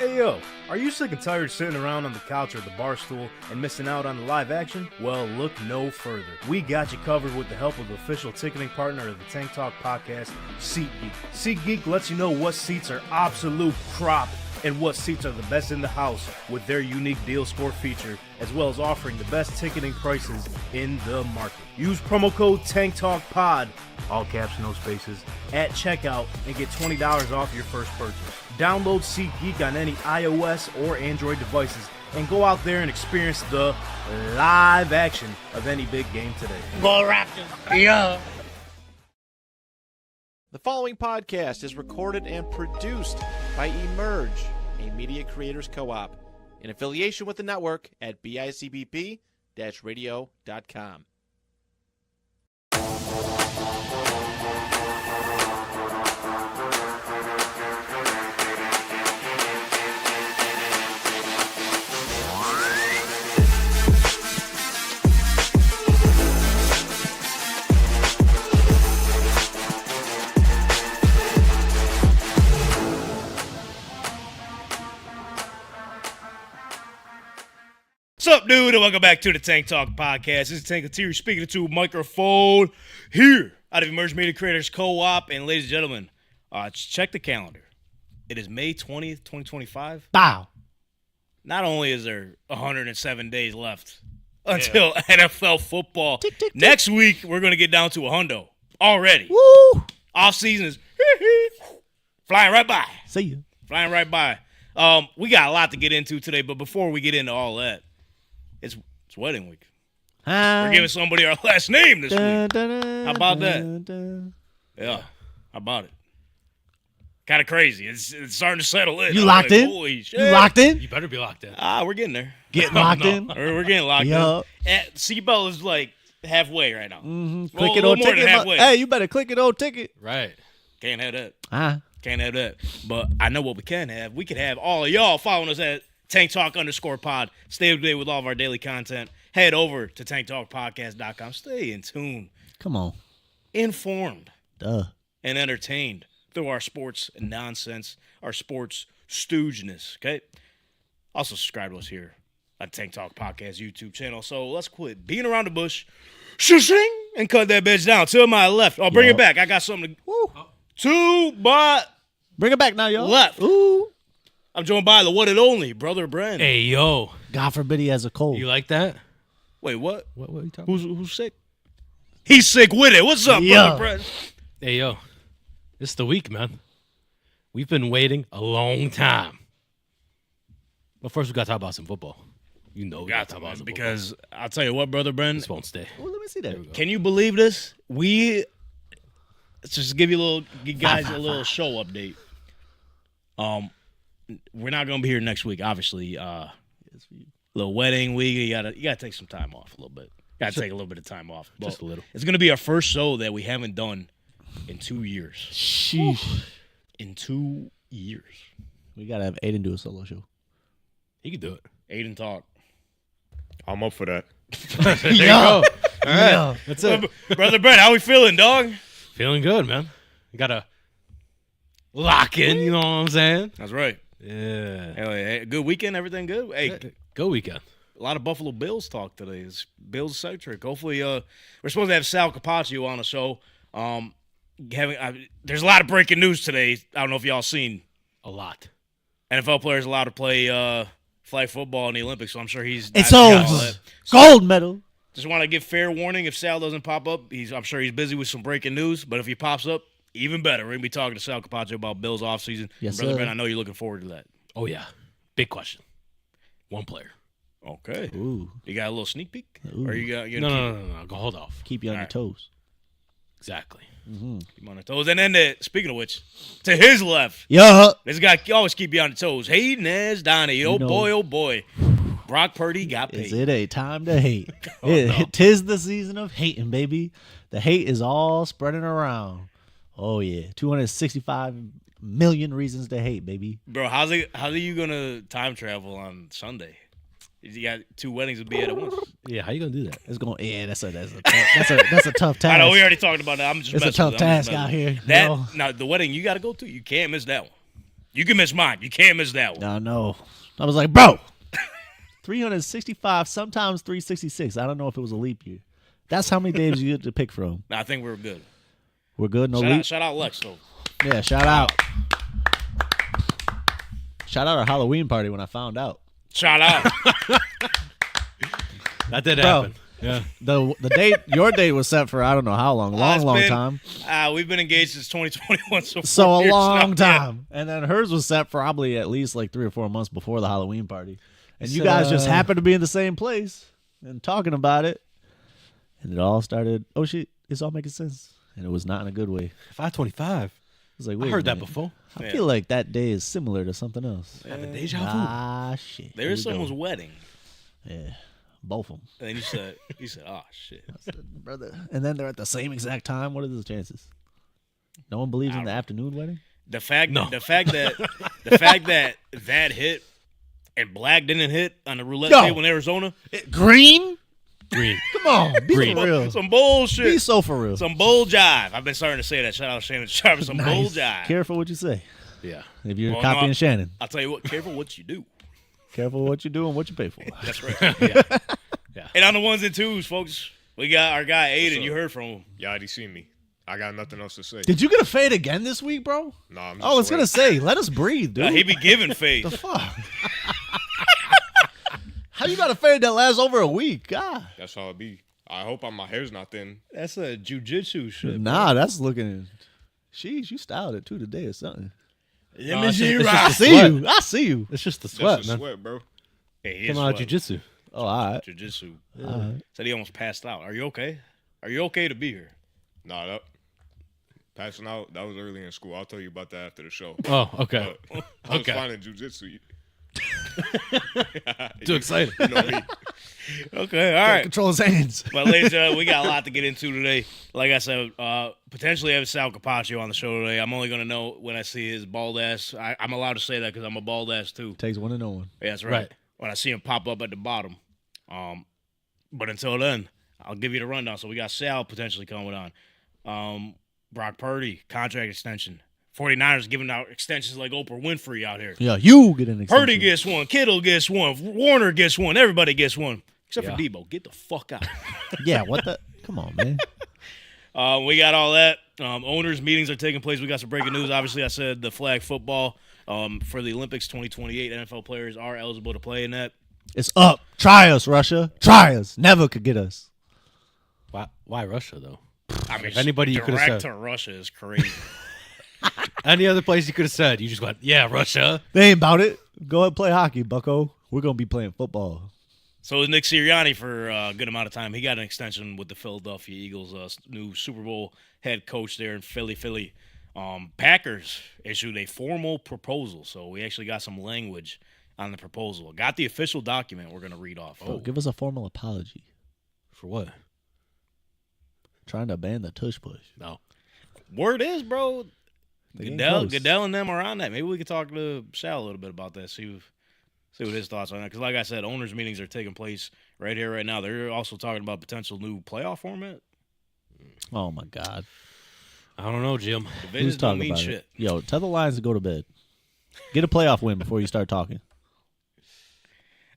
Hey yo, are you sick and tired sitting around on the couch or the bar stool and missing out on the live action? Well, look no further. We got you covered with the help of the official ticketing partner of the Tank Talk podcast, SeatGeek. SeatGeek lets you know what seats are absolute crop and what seats are the best in the house with their unique deal score feature, as well as offering the best ticketing prices in the market. Use promo code TANKTALKPOD, all caps, no spaces, at checkout and get $20 off your first purchase. Download SeatGeek on any iOS or Android devices and go out there and experience the live action of any big game today. Go Raptors! Yeah! The following podcast is recorded and produced by Emerge, a media creators co-op, in affiliation with the network at bicbp-radio.com. What's up, dude? And welcome back to the Tank Talk podcast. This is Tank Capaccio speaking to microphone here out of Emerge Media Creators Co-op. And ladies and gentlemen, check the calendar. It is May 20th, 2025. Bow. Not only is there 107 days left until NFL football, Tick, tick, tick. Next week we're going to get down to a hundo already. Woo! Offseason is flying right by. See ya. Flying right by. We got a lot to get into today, but before we get into all that, it's wedding week. We're giving somebody our last name this week. How about that? Yeah, how about it? Kind of crazy. It's starting to settle in. You locked in? Holy shit. You locked in? You better be locked in. We're getting there. Getting locked in? We're getting locked Yup. in. Seatbelt is like halfway right now. Mm-hmm. Well, Click it a on little more than ticket. halfway. Hey, you better click it on ticket. Right. Can't have that. Can't have that. But I know what we can have. We could have all of y'all following us at TankTalk_pod. Stay up to date with all of our daily content. Head over to TankTalkPodcast.com. Stay in tune. Come on. Informed. Duh. And entertained through our sports nonsense, our sports stoogeness, okay? Also subscribe to us here on Tank Talk Podcast YouTube channel. So let's quit beating around the bush, shing, and cut that bitch down. To my left. Oh, bring it back. I got something to my Bring it back now, y'all. left. Ooh. I'm joined by the one and only Brother Bren. Hey, yo. God forbid he has a cold. You like that? Wait, what? What are you talking about? Who's sick? He's sick with it. What's up, Yeah. Brother Bren? Hey, yo. It's the week, man. We've been waiting a long time. But first, we got to talk about some football. You know we got to talk about some because I'll tell you what, Brother Bren. This won't stay. Well, let me see that. Can you believe this? Let's just give you guys a little show update. We're not gonna be here next week, obviously. Little wedding week. You gotta take some time off a little bit. Gotta take a little bit of time off. Just a little. It's gonna be our first show that we haven't done in 2 years. Sheesh. In 2 years. We got to have Aiden do a solo show. He can do it. Aiden talk. I'm up for that. There you go. All right. Yeah. That's it. Brother Brent, how we feeling, dog? Feeling good, man. You got to lock in, you know what I'm saying? That's right. Yeah. Hey, good weekend, everything good? Hey, Go weekend. a lot of Buffalo Bills talk today. It's Bills centric. Hopefully, we're supposed to have Sal Capaccio on the show. There's a lot of breaking news today. I don't know if y'all seen. A lot. NFL players allowed to play flag football in the Olympics, so I'm sure he's. It's diving into all over. that. Gold medal. Just want to give fair warning if Sal doesn't pop up. I'm sure he's busy with some breaking news, but if he pops up, even better. We're gonna be talking to Sal Capaccio about Bills offseason. Yes, Brother sir. Ben, I know you're looking forward to that. Oh, yeah. Big question. One player. Okay. Ooh. You got a little sneak peek, Ooh. or you got No. Go hold off. Keep you on your Alright. toes. Exactly. Keep on the toes. And then, speaking of which, to his left, Yeah. this guy always keep you on the toes. Hayden as Donnie. Oh, know. boy, oh, boy. Brock Purdy got paid. Is it a time to hate? no. Tis the season of hating, baby. The hate is all spreading around. Oh, yeah. 265 million reasons to hate, baby. Bro, how are you going to time travel on Sunday? You got 2 weddings to be at once. Yeah, how you going to do that? It's going. Yeah, that's a tough task. I know we already talked about that. I'm just It's a messing tough with it. I'm just task messing out with it. here. Now the wedding you got to go to. You can't miss that one. You can miss mine. You can't miss that one. I know. I was like, bro, 365, sometimes 366. I don't know if it was a leap year. That's how many days you get to pick from. No, I think we're good. We're good? No leap? Shout out Lex, though. Yeah, shout out. Shout out our Halloween party when I found out. Shout out. That did Bro. happen. Yeah. The date, your date was set for I don't know how long. Long time. We've been engaged since 2021. So So 4 a years long now. time. And then hers was set probably at least like 3 or 4 months before the Halloween party. And you guys just happened to be in the same place and talking about it. And it all started, oh shit, it's all making sense. And it was not in a good way. 525. I was like, I wait a heard that minute. before. I feel like that day is similar to something else. Having deja vu. Ah, shit. There is someone's wedding. Yeah, both of them. And then you said, oh, shit. Brother. And then they're at the same exact time. What are the chances? No one believes in the afternoon wedding? The fact that hit and Black didn't hit on the roulette table in Arizona. Green? Green. Come on, be Green. for real. Some bullshit. Be so for real. Some bull jive. I've been starting to say that. Shout out Shannon Sharp. Some bull jive. Careful what you say. Yeah. If you're Well, copying no, Shannon, I'll tell you what. Careful what you do. careful what you do and what you pay for. That's right. Yeah. And on the ones and twos, folks, we got our guy Aiden. up? You heard from him. Y'all already seen me. I got nothing else to say. Did you get a fade again this week, bro? Nah, I'm just I was going to sweating. say, let us breathe, dude. He be giving faith. the fuck? How you got a fade that lasts over a week? God. That's how it be. I hope my hair's not thin. That's a jujitsu shit. Nah, that's looking. Sheesh, you styled it too today or something. No, it's just I the see sweat. you. I see you. It's just the That's sweat, the man. sweat, bro. Hey, he Come is out of sweating. jiu-jitsu. Oh, all right. Jiu-jitsu. All right. Said he almost passed out. Are you okay? Are you okay to be here? Nah, passing out, that was early in school. I'll tell you about that after the show. Oh, okay. I was Okay. fine in jujitsu. Too excited. You know me. Okay, all right. Control his hands. But ladies and gentlemen, we got a lot to get into today. Like I said, potentially have Sal Capaccio on the show today. I'm only going to know when I see his bald ass. I'm allowed to say that because I'm a bald ass too. Takes one to know one. Yeah, that's right. Right. When I see him pop up at the bottom. But until then, I'll give you the rundown. So we got Sal potentially coming on. Brock Purdy, contract extension. 49ers giving out extensions like Oprah Winfrey out here. Yeah, you get an extension. Purdy gets one. Kittle gets one. Warner gets one. Everybody gets one. Except for Yeah. Debo. Get the fuck out. Yeah, what the? Come on, man. We got all that. Owners' meetings are taking place. We got some breaking news. Obviously, I said the flag football for the Olympics 2028. NFL players are eligible to play in that. It's up. Try us, Russia. Try us. Never could get us. Why Russia, though? I mean, anybody you could have direct said. to Russia is crazy. Any other place you could have said. You just went, yeah, Russia. They ain't about it. Go ahead and play hockey, bucko. We're going to be playing football. So is Nick Sirianni for a good amount of time. He got an extension with the Philadelphia Eagles, new Super Bowl head coach there in Philly. Packers issued a formal proposal, so we actually got some language on the proposal. Got the official document we're going to read off. Bro, give us a formal apology. For what? Trying to ban the tush push. No. Word is, bro, They getting Goodell, close. Goodell and them are on that. Maybe we could talk to Sal a little bit about that, see what his thoughts on that. Because like I said, owners' meetings are taking place right here, right now. They're also talking about potential new playoff format. Oh, my God. I don't know, Jim. Divisions Who's don't talking mean about shit. it? Yo, tell the Lions to go to bed. Get a playoff win before you start talking.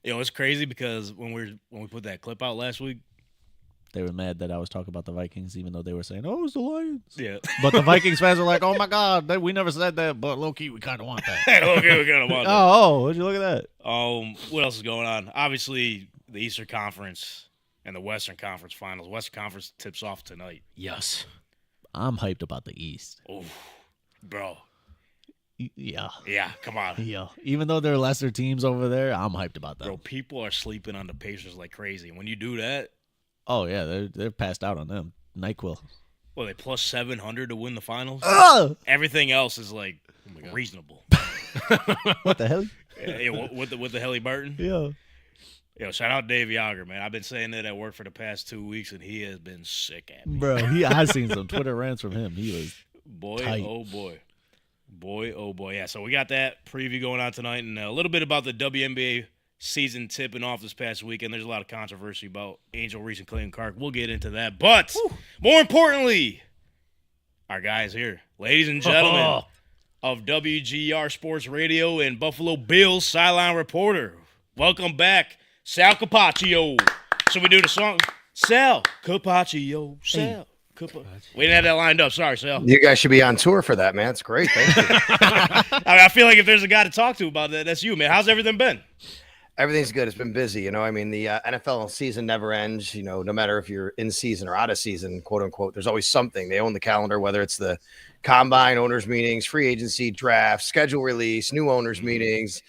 Yo, it's crazy because when we put that clip out last week, They were mad that I was talking about the Vikings, even though they were saying, oh, it's the Lions. yeah. But the Vikings fans were like, oh, my God, we never said that, but low-key, we kind of want that. Okay, we got to watch that. Oh, would you look at that? What else is going on? Obviously, the Eastern Conference and the Western Conference Finals. Western Conference tips off tonight. Yes. I'm hyped about the East. Oh, bro. Yeah. Yeah, come on. Yeah. Even though there are lesser teams over there, I'm hyped about them. Bro, people are sleeping on the Pacers like crazy. When you do that, Oh, yeah, they're passed out on them. NyQuil. well, they plus 700 to win the finals. Ugh! Everything else is like reasonable. What the hell? Yeah, with the Helly Burton. Yeah. Yo, shout out Dave Yager, man. I've been saying that at work for the past 2 weeks, and he has been sick at me. Bro, I seen some Twitter rants from him. He was Boy, tight. oh boy. Boy, oh boy. Yeah, so we got that preview going on tonight, and a little bit about the WNBA season tipping off this past weekend. There's a lot of controversy about Angel Reese and Clayton Clark. We'll get into that. But more importantly, our guys here. Ladies and gentlemen, of WGR Sports Radio and Buffalo Bills sideline reporter. Welcome back, Sal Capaccio. Should we do the song? Sal Capaccio, Sal Capaccio. We didn't have that lined up. Sorry, Sal. You guys should be on tour for that, man. It's great. Thank you. I feel like if there's a guy to talk to about that, that's you, man. How's everything been? Everything's good. It's been busy. I mean, the NFL season never ends. No matter if you're in season or out of season, quote unquote, there's always something. They own the calendar, whether it's the combine, owners meetings, free agency, draft, schedule release, new owners meetings,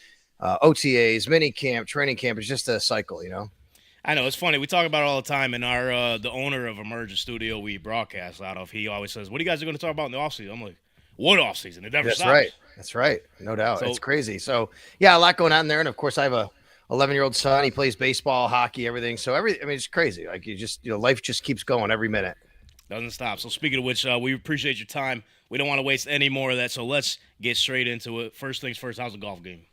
OTAs, mini camp, training camp. It's just a cycle, I know, it's funny. We talk about it all the time, and our the owner of Emergent Studio we broadcast out of, he always says, what are you guys going to talk about in the offseason? I'm like, what offseason? It never stops. That's right. No doubt. It's crazy. So, yeah, a lot going on there. And, of course, I have a 11-year-old son. He plays baseball, hockey, everything. So, it's crazy. Like, life just keeps going every minute. Doesn't stop. So, speaking of which, we appreciate your time. We don't want to waste any more of that, so let's get straight into it. First things first, how's the golf game?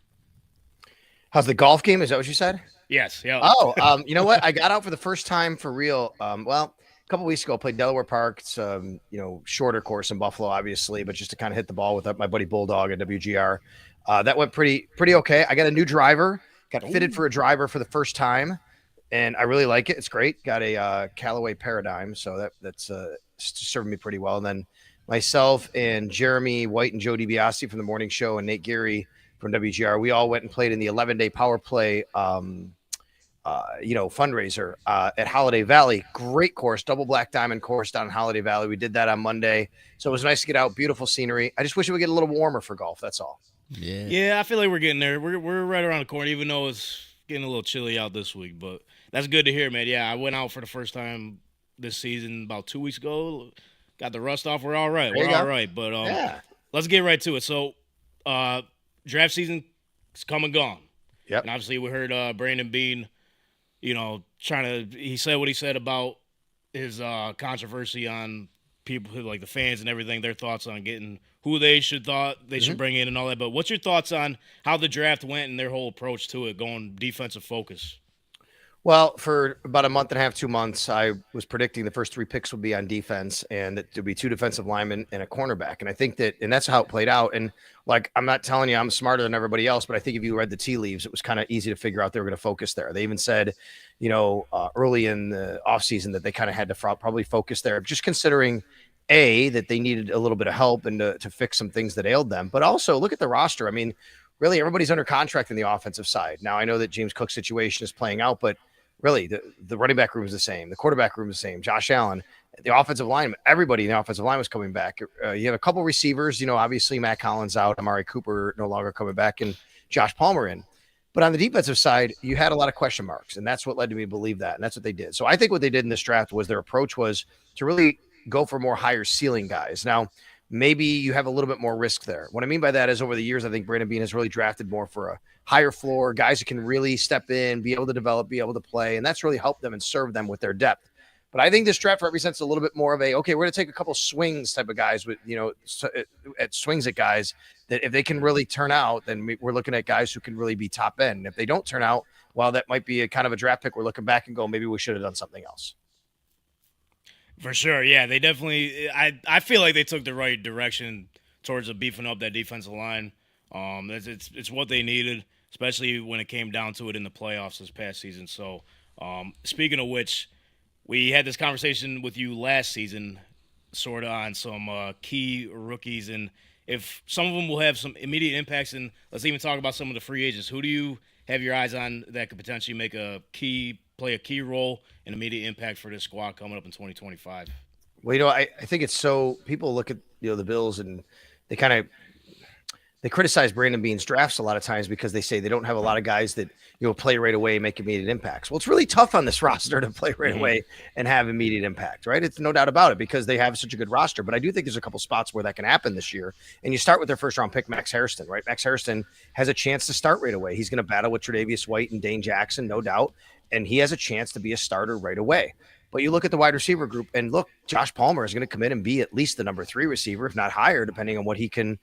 How's the golf game? Is that what you said? Yes. Yeah. Oh, you know what? I got out for the first time for real. A couple weeks ago, played Delaware Park. It's shorter course in Buffalo, obviously, but just to kind of hit the ball with my buddy Bulldog at WGR. That went pretty okay. I got a new driver. Got fitted for a driver for the first time, and I really like it. It's great. Got a Callaway Paradigm, so that's serving me pretty well. And then myself and Jeremy White and Joe DiBiase from the morning show and Nate Geary from WGR, we all went and played in the 11-day power play fundraiser at Holiday Valley. Great course, double black diamond course down in Holiday Valley. We did that on Monday, so it was nice to get out. Beautiful scenery. I just wish it would get a little warmer for golf. That's all. Yeah, I feel like we're getting there. We're right around the corner, even though it's getting a little chilly out this week. But that's good to hear, man. Yeah, I went out for the first time this season about 2 weeks ago. Got the rust off. We're all right. All right. But let's get right to it. So, draft season is come and gone. Yep. And obviously we heard Brandon Beane, he said what he said about his controversy on people who, like the fans and everything, their thoughts on getting who they should bring in and all that. But what's your thoughts on how the draft went and their whole approach to it, going defensive focus? Well, for about a month and a half, 2 months, I was predicting the first 3 picks would be on defense and that there'd be 2 defensive linemen and a cornerback. And I think that's how it played out. And like, I'm not telling you I'm smarter than everybody else, but I think if you read the tea leaves, it was kind of easy to figure out they were going to focus there. They even said, early in the offseason that they kind of had to probably focus there, just considering that they needed a little bit of help and to fix some things that ailed them. But also look at the roster. I mean, really everybody's under contract in the offensive side. Now I know that James Cook's situation is playing out, but really, the running back room is the same. The quarterback room is the same. Josh Allen, the offensive line, everybody in the offensive line was coming back. You have a couple receivers, obviously Matt Collins out, Amari Cooper no longer coming back, and Josh Palmer in. But on the defensive side, you had a lot of question marks, and that's what led me to believe that, and that's what they did. So I think what they did in this draft was their approach was to really go for more higher ceiling guys. Now, maybe you have a little bit more risk there. What I mean by that is over the years, I think Brandon Beane has really drafted more for a higher floor, guys who can really step in, be able to develop, be able to play, and that's really helped them and served them with their depth. But I think this draft represents a little bit more of we're going to take a couple swings type of guys with, at swings at guys that if they can really turn out, then we're looking at guys who can really be top end. If they don't turn out, well, that might be a kind of a draft pick. We're looking back and go, maybe we should have done something else. For sure, yeah, they definitely. I feel like they took the right direction towards beefing up that defensive line. It's what they needed, especially when it came down to it in the playoffs this past season. So, speaking of which, we had this conversation with you last season, sort of on some key rookies, and if some of them will have some immediate impacts. And let's even talk about some of the free agents. Who do you have your eyes on that could potentially play a key role and immediate impact for this squad coming up in 2025? Well, I think it's so people look at the Bills and they criticize Brandon Beane's drafts a lot of times because they say they don't have a lot of guys that play right away and make immediate impacts. Well, it's really tough on this roster to play right away and have immediate impact, right? It's no doubt about it because they have such a good roster. But I do think there's a couple spots where that can happen this year. And you start with their first round pick, Max Hairston, right? Max Hairston has a chance to start right away. He's going to battle with Tre'Davious White and Dane Jackson, no doubt. And he has a chance to be a starter right away. But you look at the wide receiver group and look, Josh Palmer is going to come in and be at least the number 3 receiver, if not higher, depending on what he can,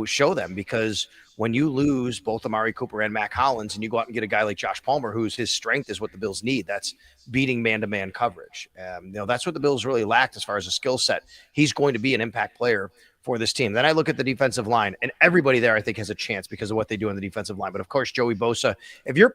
show them. Because when you lose both Amari Cooper and Matt Collins and you go out and get a guy like Josh Palmer, his strength is what the Bills need. That's beating man-to-man coverage. That's what the Bills really lacked as far as a skill set. He's going to be an impact player for this team. Then I look at the defensive line, and everybody there I think has a chance because of what they do on the defensive line. But of course, Joey Bosa, if your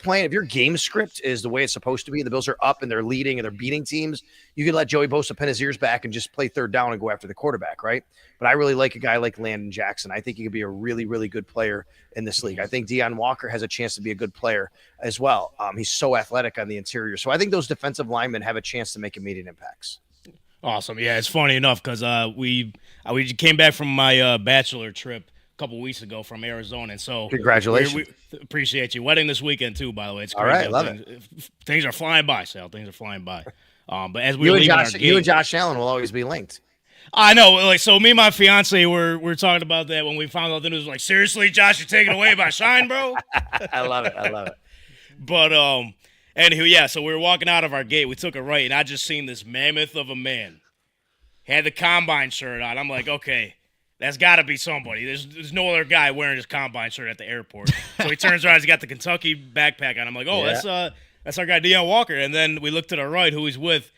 game script is the way it's supposed to be, the Bills are up and they're leading and they're beating teams, you can let Joey Bosa pin his ears back and just play third down and go after the quarterback, right? But I really like a guy like Landon Jackson. I think he could be a really, really good player in this league. I think Deion Walker has a chance to be a good player as well. He's so athletic on the interior. So I think those defensive linemen have a chance to make immediate impacts. Awesome. Yeah, it's funny enough because we came back from my bachelor trip a couple weeks ago from Arizona, and so congratulations. We appreciate you. Wedding this weekend too, by the way. It's all crazy. right. Love it. Things are flying by, Sal. Things are flying by. But as we you were and leaving Josh, our gate, you and Josh Allen will always be linked. I know. Like, so me and my fiance were talking about that when we found out the news. Like, seriously, Josh, you're taken away by Shine, bro. I love it. But anywho, yeah. So we were walking out of our gate. We took a right, and I just seen this mammoth of a man. He had the Combine shirt on. I'm like, okay, that's got to be somebody. There's no other guy wearing his Combine shirt at the airport. So he turns around. He's got the Kentucky backpack on. I'm like, oh, yeah. That's our guy Deion Walker. And then we looked to the right, who he's with.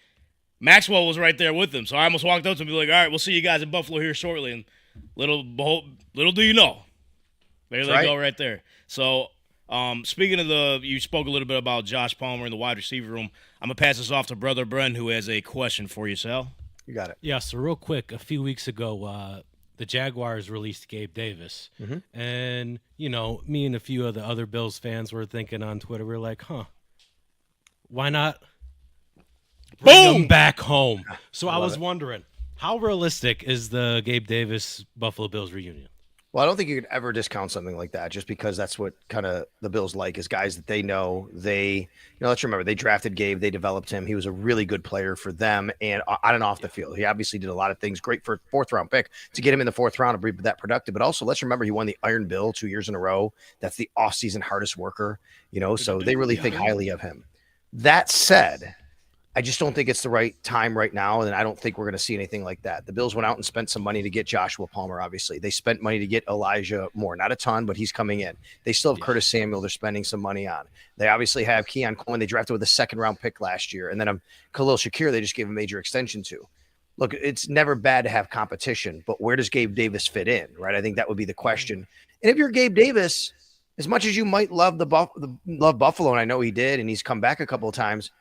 Maxwell was right there with him. So I almost walked up to him and be like, all right, we'll see you guys in Buffalo here shortly. And little do you know, there they go right there. So speaking of you spoke a little bit about Josh Palmer in the wide receiver room. I'm going to pass this off to Brother Bren, who has a question for you, Sal. You got it. Yeah, so real quick, a few weeks ago, the Jaguars released Gabe Davis. Mm-hmm. And, me and a few of the other Bills fans were thinking on Twitter, we were like, why not bring him back home? So I was wondering, how realistic is the Gabe Davis Buffalo Bills reunion? Well, I don't think you could ever discount something like that just because that's what kind of the Bills like is guys that they know. Let's remember, they drafted Gabe. They developed him. He was a really good player for them and on and off the field. He obviously did a lot of things. Great for a fourth-round pick to get him in the fourth round to be that productive. But also, let's remember, he won the Iron Bill 2 years in a row. That's the off-season hardest worker, so they really think highly of him. That said, I just don't think it's the right time right now, and I don't think we're going to see anything like that. The Bills went out and spent some money to get Joshua Palmer, obviously. They spent money to get Elijah Moore. Not a ton, but he's coming in. They still have Curtis Samuel they're spending some money on. They obviously have Keon Coleman. They drafted with a second-round pick last year. And then Khalil Shakir they just gave a major extension to. Look, it's never bad to have competition, but where does Gabe Davis fit in, right? I think that would be the question. And if you're Gabe Davis, as much as you might love love Buffalo, and I know he did, and he's come back a couple of times,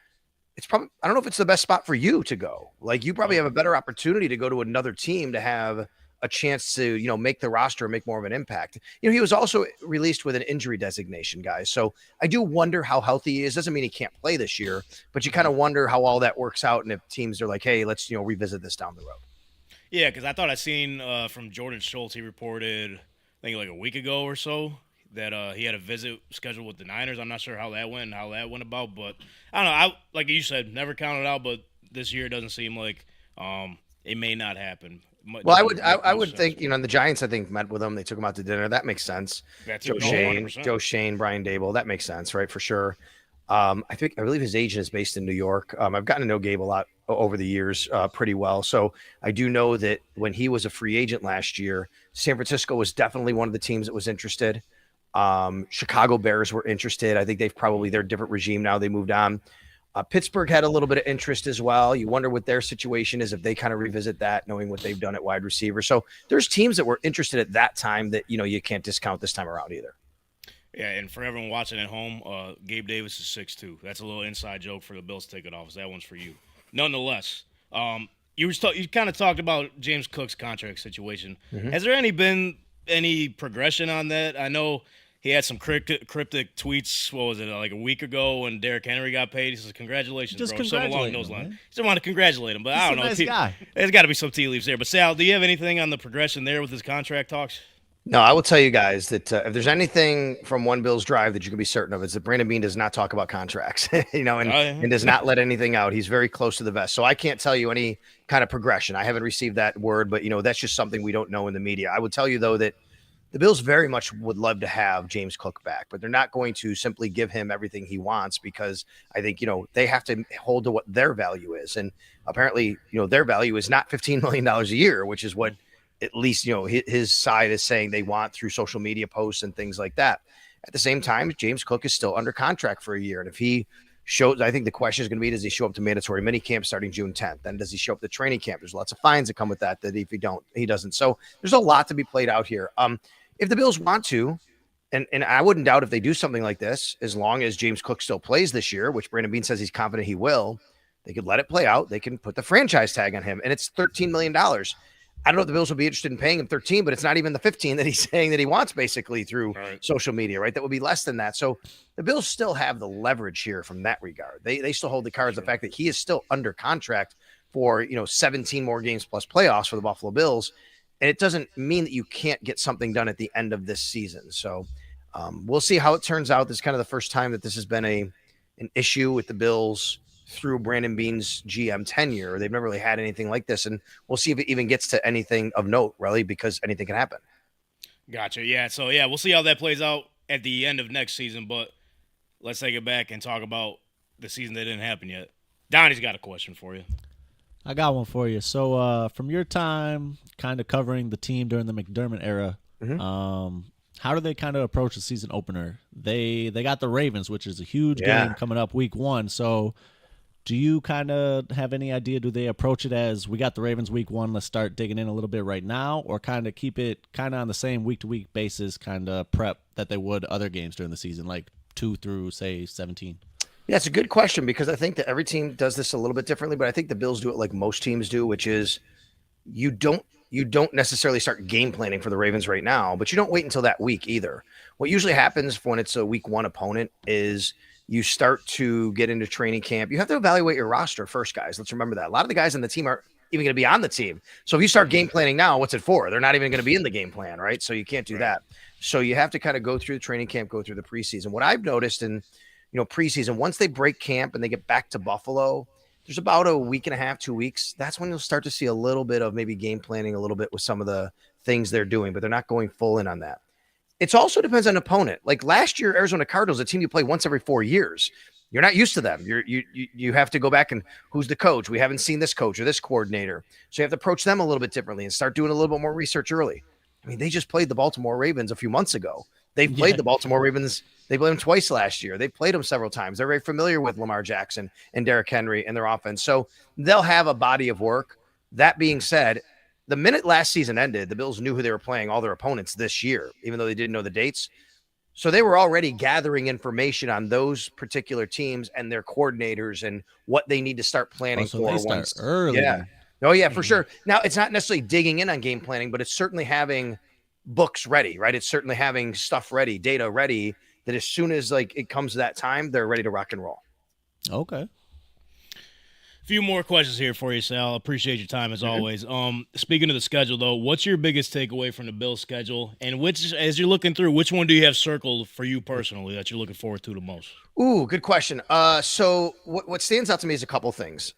it's probably, I don't know if it's the best spot for you to go. Like, you probably have a better opportunity to go to another team to have a chance to, make the roster and make more of an impact. He was also released with an injury designation, guys. So I do wonder how healthy he is. Doesn't mean he can't play this year, but you kind of wonder how all that works out. And if teams are like, hey, let's, revisit this down the road. Yeah. Cause I thought I seen from Jordan Schultz, he reported, I think like a week ago or so, that he had a visit scheduled with the Niners. I'm not sure how that went about, but I don't know. Like you said, never count it out, but this year it doesn't seem like it may not happen. Well, I would think, the Giants, I think, met with them. They took him out to dinner. That makes sense. Joe Shane, Brian Dable. That makes sense, right? For sure. I believe his agent is based in New York. I've gotten to know Gabe a lot over the years pretty well. So I do know that when he was a free agent last year, San Francisco was definitely one of the teams that was interested. Chicago Bears were interested. I think they're a different regime now. They moved on. Pittsburgh had a little bit of interest as well. You wonder what their situation is if they kind of revisit that, knowing what they've done at wide receiver. So there's teams that were interested at that time that, you can't discount this time around either. Yeah, and for everyone watching at home, Gabe Davis is 6'2". That's a little inside joke for the Bills ticket office. That one's for you. Nonetheless, you kind of talked about James Cook's contract situation. Mm-hmm. Has there been any progression on that? I know he had some cryptic tweets. What was it, like a week ago when Derrick Henry got paid? He says, "Congratulations, bro." Something along those lines. Just want to congratulate him, but I don't know. Nice guy. There's got to be some tea leaves there. But Sal, do you have anything on the progression there with his contract talks? No, I will tell you guys that if there's anything from One Bills Drive that you can be certain of, is that Brandon Beane does not talk about contracts, and does not let anything out. He's very close to the vest. So I can't tell you any kind of progression. I haven't received that word, but that's just something we don't know in the media. I would tell you though that the Bills very much would love to have James Cook back, but they're not going to simply give him everything he wants because I think, they have to hold to what their value is. And apparently, their value is not $15 million a year, which is what at least, his side is saying they want through social media posts and things like that. At the same time, James Cook is still under contract for a year. And if he I think the question is going to be, does he show up to mandatory minicamp starting June 10th? Then does he show up to training camp? There's lots of fines that come with that if he doesn't. So there's a lot to be played out here. If the Bills want to, and I wouldn't doubt if they do something like this, as long as James Cook still plays this year, which Brandon Beane says he's confident he will, they could let it play out. They can put the franchise tag on him, and it's $13 million. I don't know if the Bills will be interested in paying him 13, but it's not even the 15 that he's saying that he wants basically through social media, right? That would be less than that. So the Bills still have the leverage here from that regard. They still hold the cards, the fact that he is still under contract for, 17 more games plus playoffs for the Buffalo Bills. And it doesn't mean that you can't get something done at the end of this season. So we'll see how it turns out. This is kind of the first time that this has been an issue with the Bills through Brandon Beane's GM tenure. They've never really had anything like this, and we'll see if it even gets to anything of note, really, because anything can happen. Gotcha. Yeah. So, we'll see how that plays out at the end of next season, but let's take it back and talk about the season that didn't happen yet. Donnie's got a question for you. I got one for you. So, from your time kind of covering the team during the McDermott era, how do they kind of approach the season opener? They got the Ravens, which is a huge game coming up week 1. So, do you kind of have any idea? Do they approach it as, we got the Ravens week 1, let's start digging in a little bit right now, or kind of keep it kind of on the same week-to-week basis kind of prep that they would other games during the season, like 2 through, say, 17? Yeah, it's a good question because I think that every team does this a little bit differently, but I think the Bills do it like most teams do, which is you don't necessarily start game planning for the Ravens right now, but you don't wait until that week either. What usually happens when it's a week 1 opponent is you start to get into training camp. You have to evaluate your roster first, guys. Let's remember that. A lot of the guys on the team aren't even going to be on the team. So if you start game planning now, what's it for? They're not even going to be in the game plan, right? So you can't do that. So you have to kind of go through the training camp, go through the preseason. What I've noticed in, preseason, once they break camp and they get back to Buffalo, there's about a week and a half, 2 weeks. That's when you'll start to see a little bit of maybe game planning a little bit with some of the things they're doing, but they're not going full in on that. It also depends on opponent. Like last year, Arizona Cardinals, a team you play once every 4 years. You're not used to them. You have to go back and who's the coach? We haven't seen this coach or this coordinator. So you have to approach them a little bit differently and start doing a little bit more research early. I mean, they just played the Baltimore Ravens a few months ago. They've played the Baltimore Ravens. They played them twice last year. They played them several times. They're very familiar with Lamar Jackson and Derrick Henry and their offense. So they'll have a body of work. That being said, the minute last season ended, the Bills knew who they were playing, all their opponents this year, even though they didn't know the dates. So they were already gathering information on those particular teams and their coordinators and what they need to start planning so for. they start early. Yeah. Oh, yeah, for sure. Now, it's not necessarily digging in on game planning, but it's certainly having books ready, right? It's certainly having stuff ready, data ready, that as soon as it comes to that time, they're ready to rock and roll. Okay. A few more questions here for you, Sal. Appreciate your time as always. Speaking of the schedule, though, what's your biggest takeaway from the Bills' schedule? And which, as you're looking through, which one do you have circled for you personally that you're looking forward to the most? Ooh, good question. So what stands out to me is a couple things.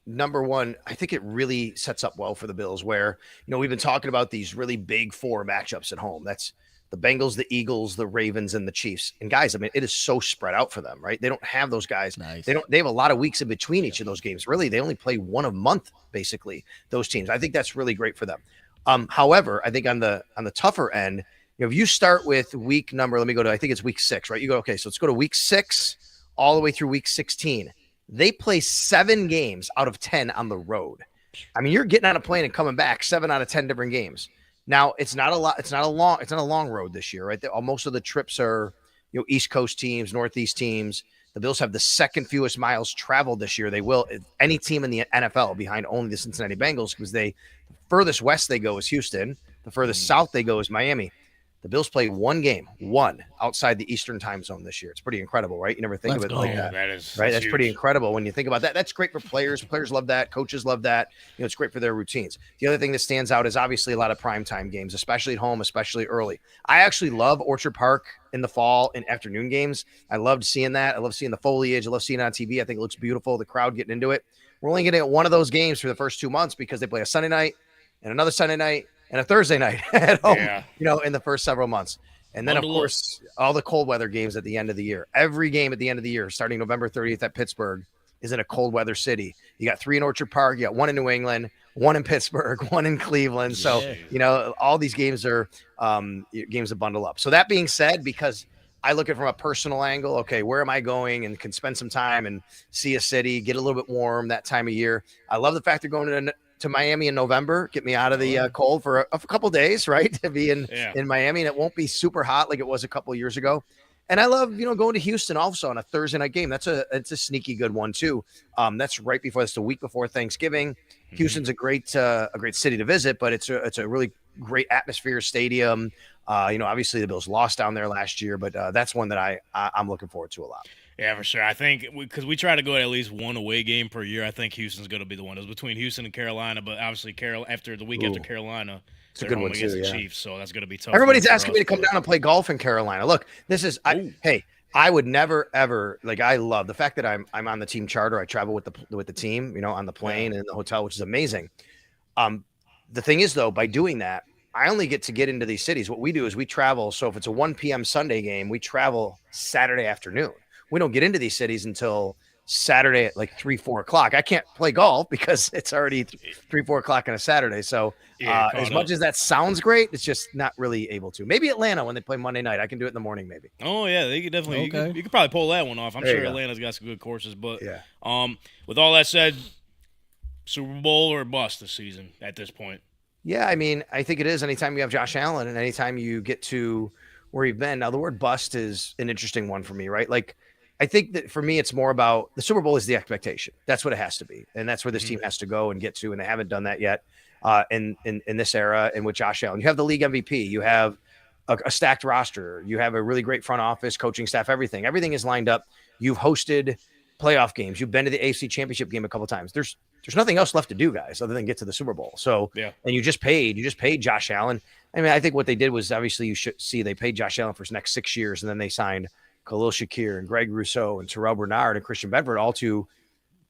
Number one, I think it really sets up well for the Bills where, we've been talking about these really big 4 matchups at home. That's the Bengals, the Eagles, the Ravens, and the Chiefs. And guys, I mean, it is so spread out for them, right? They don't have those guys. Nice. They have a lot of weeks in between each of those games. Really, they only play one a month, basically, those teams. I think that's really great for them. However, I think on the tougher end, if you start with week number, let me go to, I think it's week 6, right? You go, okay, so let's go to week 6 all the way through week 16. They play 7 games out of 10 on the road. I mean, you're getting on a plane and coming back 7 out of 10 different games. Now, it's not a lot. It's not a long road this year, right? Most of the trips are, East Coast teams, Northeast teams. The Bills have the second fewest miles traveled this year. They will, any team in the NFL behind only the Cincinnati Bengals, because the furthest west they go is Houston. The furthest south they go is Miami. The Bills play one game outside the Eastern time zone this year. It's pretty incredible, right? You never think of it like that. That's huge. pretty incredible when you think about that. That's great for players. Players love that. Coaches love that. It's great for their routines. The other thing that stands out is obviously a lot of primetime games, especially at home, especially early. I actually love Orchard Park in the fall and afternoon games. I loved seeing that. I love seeing the foliage. I love seeing it on TV. I think it looks beautiful. The crowd getting into it. We're only going to get one of those games for the first 2 months because they play a Sunday night and another Sunday night and a Thursday night at home, in the first several months. And then, of course, all the cold weather games at the end of the year. Every game at the end of the year, starting November 30th at Pittsburgh, is in a cold weather city. You got 3 in Orchard Park. You got 1 in New England, 1 in Pittsburgh, 1 in Cleveland. So, all these games are games that bundle up. So that being said, because I look at it from a personal angle. Okay, where am I going, and can spend some time and see a city, get a little bit warm that time of year. I love the fact they're going to Miami in November, get me out of the cold for a couple days, right? To be in Miami, and it won't be super hot like it was a couple of years ago. And I love, going to Houston also on a Thursday night game. It's a sneaky good one too. That's right before, that's the week before Thanksgiving. Mm-hmm. Houston's a great city to visit, but it's a really great atmosphere, stadium. Obviously the Bills lost down there last year, but that's one that I'm looking forward to a lot. Yeah, for sure. I think because we try to go at least one away game per year, I think Houston's going to be the one. It was between Houston and Carolina, but obviously after the week after Carolina, it's a good one too. The Chiefs, so that's going to be tough. Everybody's asking me to come down and play golf in Carolina. Look, this is I would never ever I love the fact that I'm on the team charter. I travel with the team, on the plane and in the hotel, which is amazing. The thing is though, by doing that, I only get into these cities. What we do is we travel. So if it's a 1 p.m. Sunday game, we travel Saturday afternoon. We don't get into these cities until Saturday at like 3-4 o'clock. I can't play golf because it's already 3-4 o'clock on a Saturday. So as much as that sounds great, it's just not really able to. Maybe Atlanta when they play Monday night. I can do it in the morning maybe. Oh yeah, they could definitely. Okay. You could probably pull that one off. I'm sure Atlanta's got some good courses. But with all that said, Super Bowl or bust this season at this point. Yeah, I mean, I think it is. Anytime you have Josh Allen and anytime you get to where you've been. Now the word bust is an interesting one for me, right? Like, I think that for me, it's more about the Super Bowl is the expectation. That's what it has to be. And that's where this team has to go and get to. And they haven't done that yet in this era. And with Josh Allen, you have the league MVP, you have a stacked roster, you have a really great front office, coaching staff, everything is lined up. You've hosted playoff games. You've been to the AFC Championship game a couple of times. There's nothing else left to do, guys, other than get to the Super Bowl. So, and you just paid Josh Allen. I mean, I think what they did was obviously you should see they paid Josh Allen for his next 6 years. And then they signed Khalil Shakir and Greg Rousseau and Terrell Bernard and Christian Bedford, all to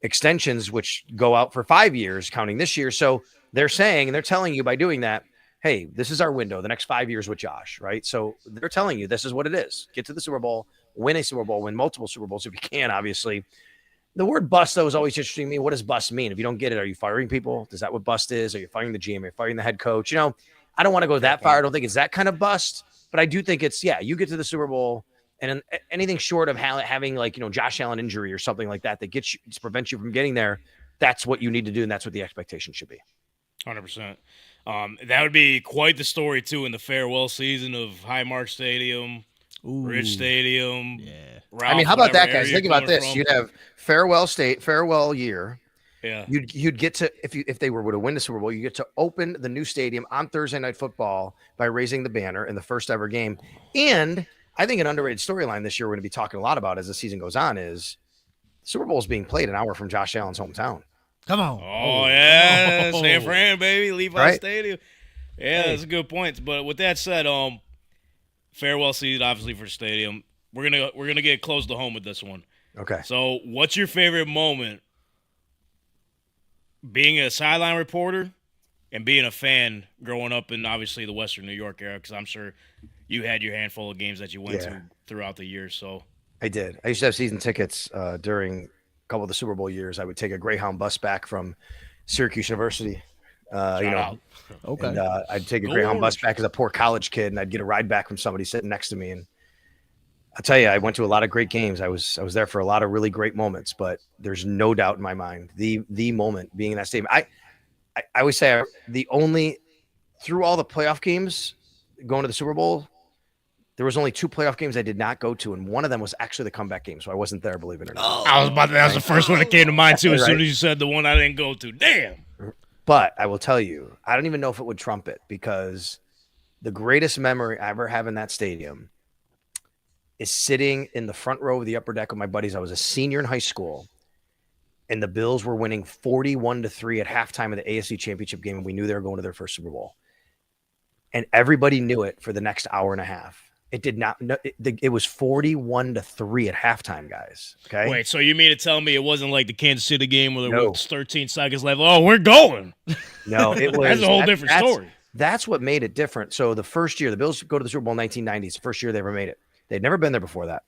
extensions, which go out for 5 years, counting this year. So they're saying, and they're telling you by doing that, hey, this is our window, the next 5 years with Josh, right? So they're telling you this is what it is. Get to the Super Bowl, win a Super Bowl, win multiple Super Bowls if you can, obviously. The word bust, though, is always interesting to me. What does bust mean? If you don't get it, are you firing people? Is that what bust is? Are you firing the GM? Are you firing the head coach? I don't want to go that far. I don't think it's that kind of bust, but I do think it's, you get to the Super Bowl, and anything short of having Josh Allen injury or something like that gets you, prevents you from getting there, that's what you need to do, and that's what the expectation should be. 100%. That would be quite the story, too, in the farewell season of Highmark Stadium, Rich Stadium. Yeah. Ralph, I mean, how about that, guys? Think about this. You'd have farewell year. Yeah. You'd get to, if they were to win the Super Bowl, you get to open the new stadium on Thursday Night Football by raising the banner in the first ever game. And I think an underrated storyline this year we're going to be talking a lot about as the season goes on is Super Bowl is being played an hour from Josh Allen's hometown. Come on. Oh, yeah. San Fran, baby. Levi Stadium. Yeah, that's a good point. But with that said, farewell season, obviously, for the stadium. We're gonna get close to home with this one. Okay. So what's your favorite moment being a sideline reporter and being a fan growing up in, obviously, the Western New York area? Because I'm sure you had your handful of games that you went to throughout the years. So I did. I used to have season tickets during a couple of the Super Bowl years. I would take a Greyhound bus back from Syracuse University. Okay. And, I'd take a Greyhound bus back as a poor college kid, and I'd get a ride back from somebody sitting next to me. And I'll tell you, I went to a lot of great games. I was there for a lot of really great moments, but there's no doubt in my mind the moment being in that stadium. I always say through all the playoff games going to the Super Bowl, there was only 2 playoff games I did not go to, and one of them was actually the comeback game, so I wasn't there, believe it or not. That was the first one that came to mind, too, as soon as you said the one I didn't go to. Damn. But I will tell you, I don't even know if it would trump it, because the greatest memory I ever have in that stadium is sitting in the front row of the upper deck with my buddies. I was a senior in high school, and the Bills were winning 41-3 at halftime of the AFC Championship game, and we knew they were going to their first Super Bowl. And everybody knew it for the next hour and a half. It did not. It was 41-3 at halftime, guys. Okay. Wait, so you mean to tell me it wasn't like the Kansas City game where there was 13 seconds left? Oh, we're going. No, it was. That's a whole different story. That's what made it different. So the first year, the Bills go to the Super Bowl in 1990. It's the first year they ever made it. They'd never been there before that.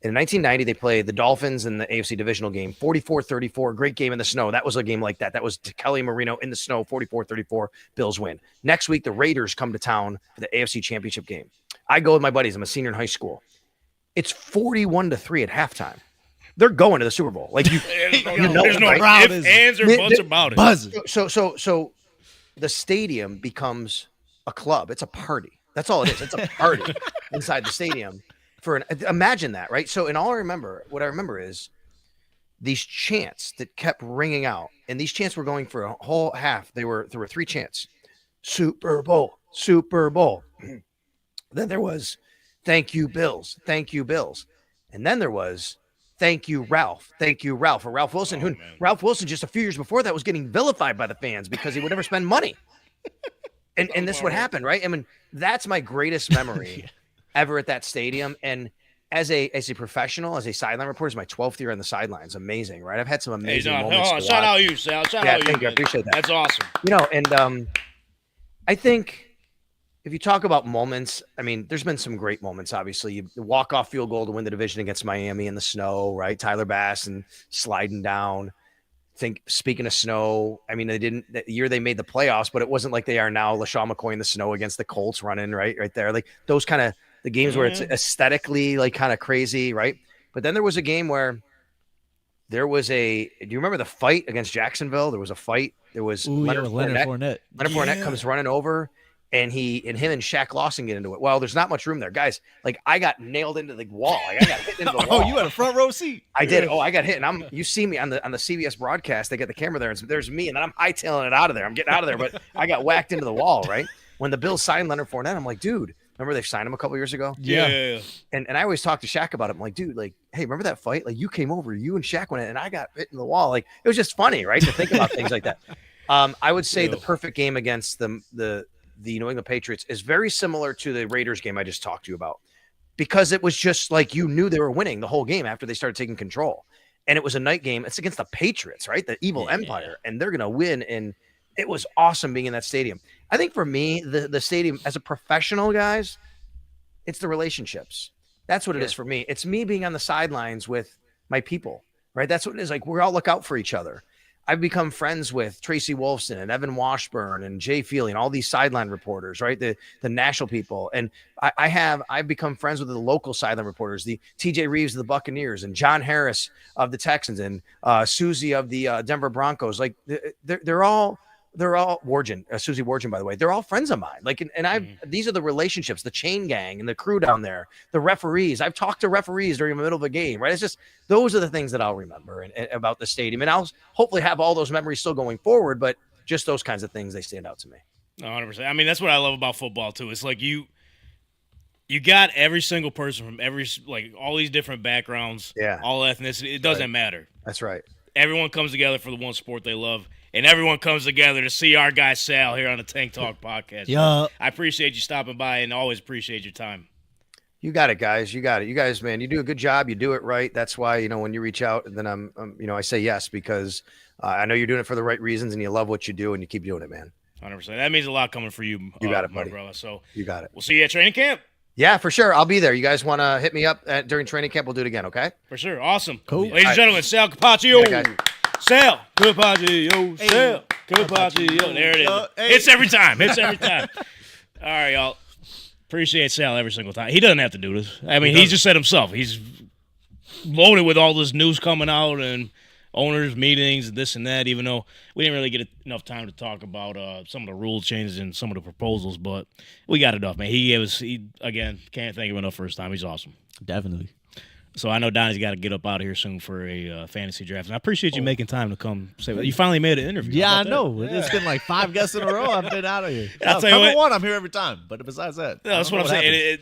In 1990, they played the Dolphins in the AFC divisional game, 44-34. Great game in the snow. That was a game like that. That was Kelly Marino in the snow, 44-34. Bills win. Next week, the Raiders come to town for the AFC Championship game. I go with my buddies. I'm a senior in high school. It's 41-3 at halftime. They're going to the Super Bowl. Like There's it, no right? ifs, ands, or buts about it. Buzzing. So the stadium becomes a club. It's a party. That's all it is. It's a party inside the stadium. Imagine that, right? So, and what I remember is these chants that kept ringing out, and these chants were going for a whole half. There were 3 chants: Super Bowl, Super Bowl. Then there was, "Thank you, Bills, thank you, Bills," and then there was, "Thank you, Ralph, thank you, Ralph," or Ralph Wilson. Ralph Wilson just a few years before that was getting vilified by the fans because he would never spend money. And this would happen, right? I mean, that's my greatest memory ever at that stadium. And as a professional, as a sideline reporter, it's my 12th year on the sidelines. Amazing, right? I've had some amazing moments. Shout out you, Sal. Shout out you. Thank you. I appreciate that. That's awesome. And I think if you talk about moments, I mean, there's been some great moments, obviously. The walk-off field goal to win the division against Miami in the snow, right? Tyler Bass and sliding down. Speaking of snow, I mean, that year they made the playoffs, but it wasn't like they are now. LaShawn McCoy in the snow against the Colts running right there. Like those kind of the games where it's aesthetically like kind of crazy, right? But then there was a game where do you remember the fight against Jacksonville? There was a fight. There was Leonard Fournette. Leonard Fournette comes running over. And him and Shaq Lawson get into it. Well, there's not much room there, guys. Like I got nailed into the wall. Like, I got hit into the wall. Oh, you had a front row seat. I did. Oh, I got hit, and you see me on the CBS broadcast. They got the camera there, and there's me, and then I'm hightailing it out of there. I'm getting out of there, but I got whacked into the wall. Right when the Bills signed Leonard Fournette, I'm like, dude, remember they signed him a couple years ago? Yeah. And I always talk to Shaq about it. I'm like, dude, like, hey, remember that fight? Like you came over, you and Shaq went in, and I got hit in the wall. Like it was just funny, right, to think about things like that. I would say the perfect game against the New England Patriots is very similar to the Raiders game I just talked to you about, because it was just like you knew they were winning the whole game after they started taking control. And it was a night game. It's against the Patriots, right? The evil empire, and they're going to win. And it was awesome being in that stadium. I think for me, the stadium as a professional, guys, it's the relationships. That's what it is for me. It's me being on the sidelines with my people, right? That's what it is. Like we all look out for each other. I've become friends with Tracy Wolfson and Evan Washburn and Jay Feely and all these sideline reporters, right? The national people. And I've become friends with the local sideline reporters, the TJ Reeves of the Buccaneers and John Harris of the Texans and Susie of the Denver Broncos. Like they're all Wargen, Susie Wargen, by the way, they're all friends of mine. Like, and these are the relationships, the chain gang and the crew down there, the referees. I've talked to referees during the middle of a game, right? It's just, those are the things that I'll remember and about the stadium. And I'll hopefully have all those memories still going forward, but just those kinds of things, they stand out to me. 100%. I mean, that's what I love about football too. It's like you got every single person from all these different backgrounds, all ethnicity. It doesn't matter. That's right. Everyone comes together for the one sport they love. And everyone comes together to see our guy Sal here on the Tank Talk podcast. Yeah. I appreciate you stopping by and always appreciate your time. You got it, guys. You got it. You guys, man, you do a good job. You do it right. That's why, when you reach out, then I say yes, because I know you're doing it for the right reasons and you love what you do and you keep doing it, man. 100%. That means a lot coming for you. You got it, my buddy. brother. So you got it. We'll see you at training camp. Yeah, for sure. I'll be there. You guys want to hit me up during training camp? We'll do it again. Okay. For sure. Awesome. Cool. Ladies and gentlemen, Sal Capaccio. Yeah, guys. Sal Capaccio. Sal Capaccio. There it is. It's every time. All right, y'all. Appreciate Sal every single time. He doesn't have to do this. I mean, he just said himself. He's loaded with all this news coming out and owners meetings and this and that, even though we didn't really get enough time to talk about some of the rule changes and some of the proposals, but we got enough, man. He again, can't thank him enough for his time. He's awesome. Definitely. So I know Donnie's got to get up out of here soon for a fantasy draft. And I appreciate you making time to come. You finally made an interview. Yeah, I know. It's been like 5 guests in a row. I've been out of here. I'll tell you Cover what. one, I'm here every time. But besides that, that's what I'm saying.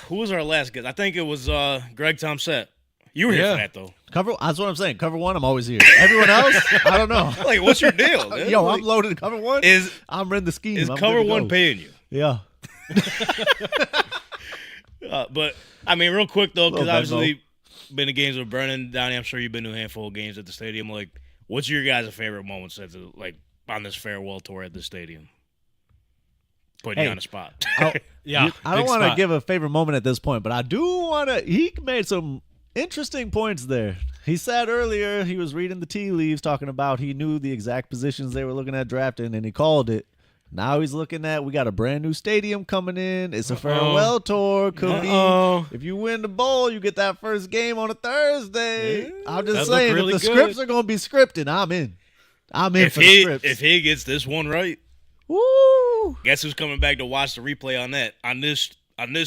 Who was our last guest? I think it was Greg Tomsett. You were here for that, though. That's what I'm saying. Cover one, I'm always here. Everyone else, I don't know. Like, what's your deal, man? Yo, I'm loaded. Cover one, I'm in the scheme. Is I'm cover good to one go. paying you? Yeah. But, I mean, real quick, though, because obviously been to games with Brennan. Donnie, I'm sure you've been to a handful of games at the stadium. Like, what's your guys' favorite moments on this farewell tour at the stadium? Putting you on the spot. I don't want to give a favorite moment at this point, but I do want to. He made some interesting points there. He said earlier he was reading the tea leaves talking about he knew the exact positions they were looking at drafting, and he called it. Now he's looking at, we got a brand new stadium coming in. It's a farewell tour. Could be, if you win the bowl, you get that first game on a Thursday. I'm just saying, really if the good. scripts are going to be scripted, I'm in. I'm in for the scripts. If he gets this one right, woo! guess who's coming back to watch the replay on that on this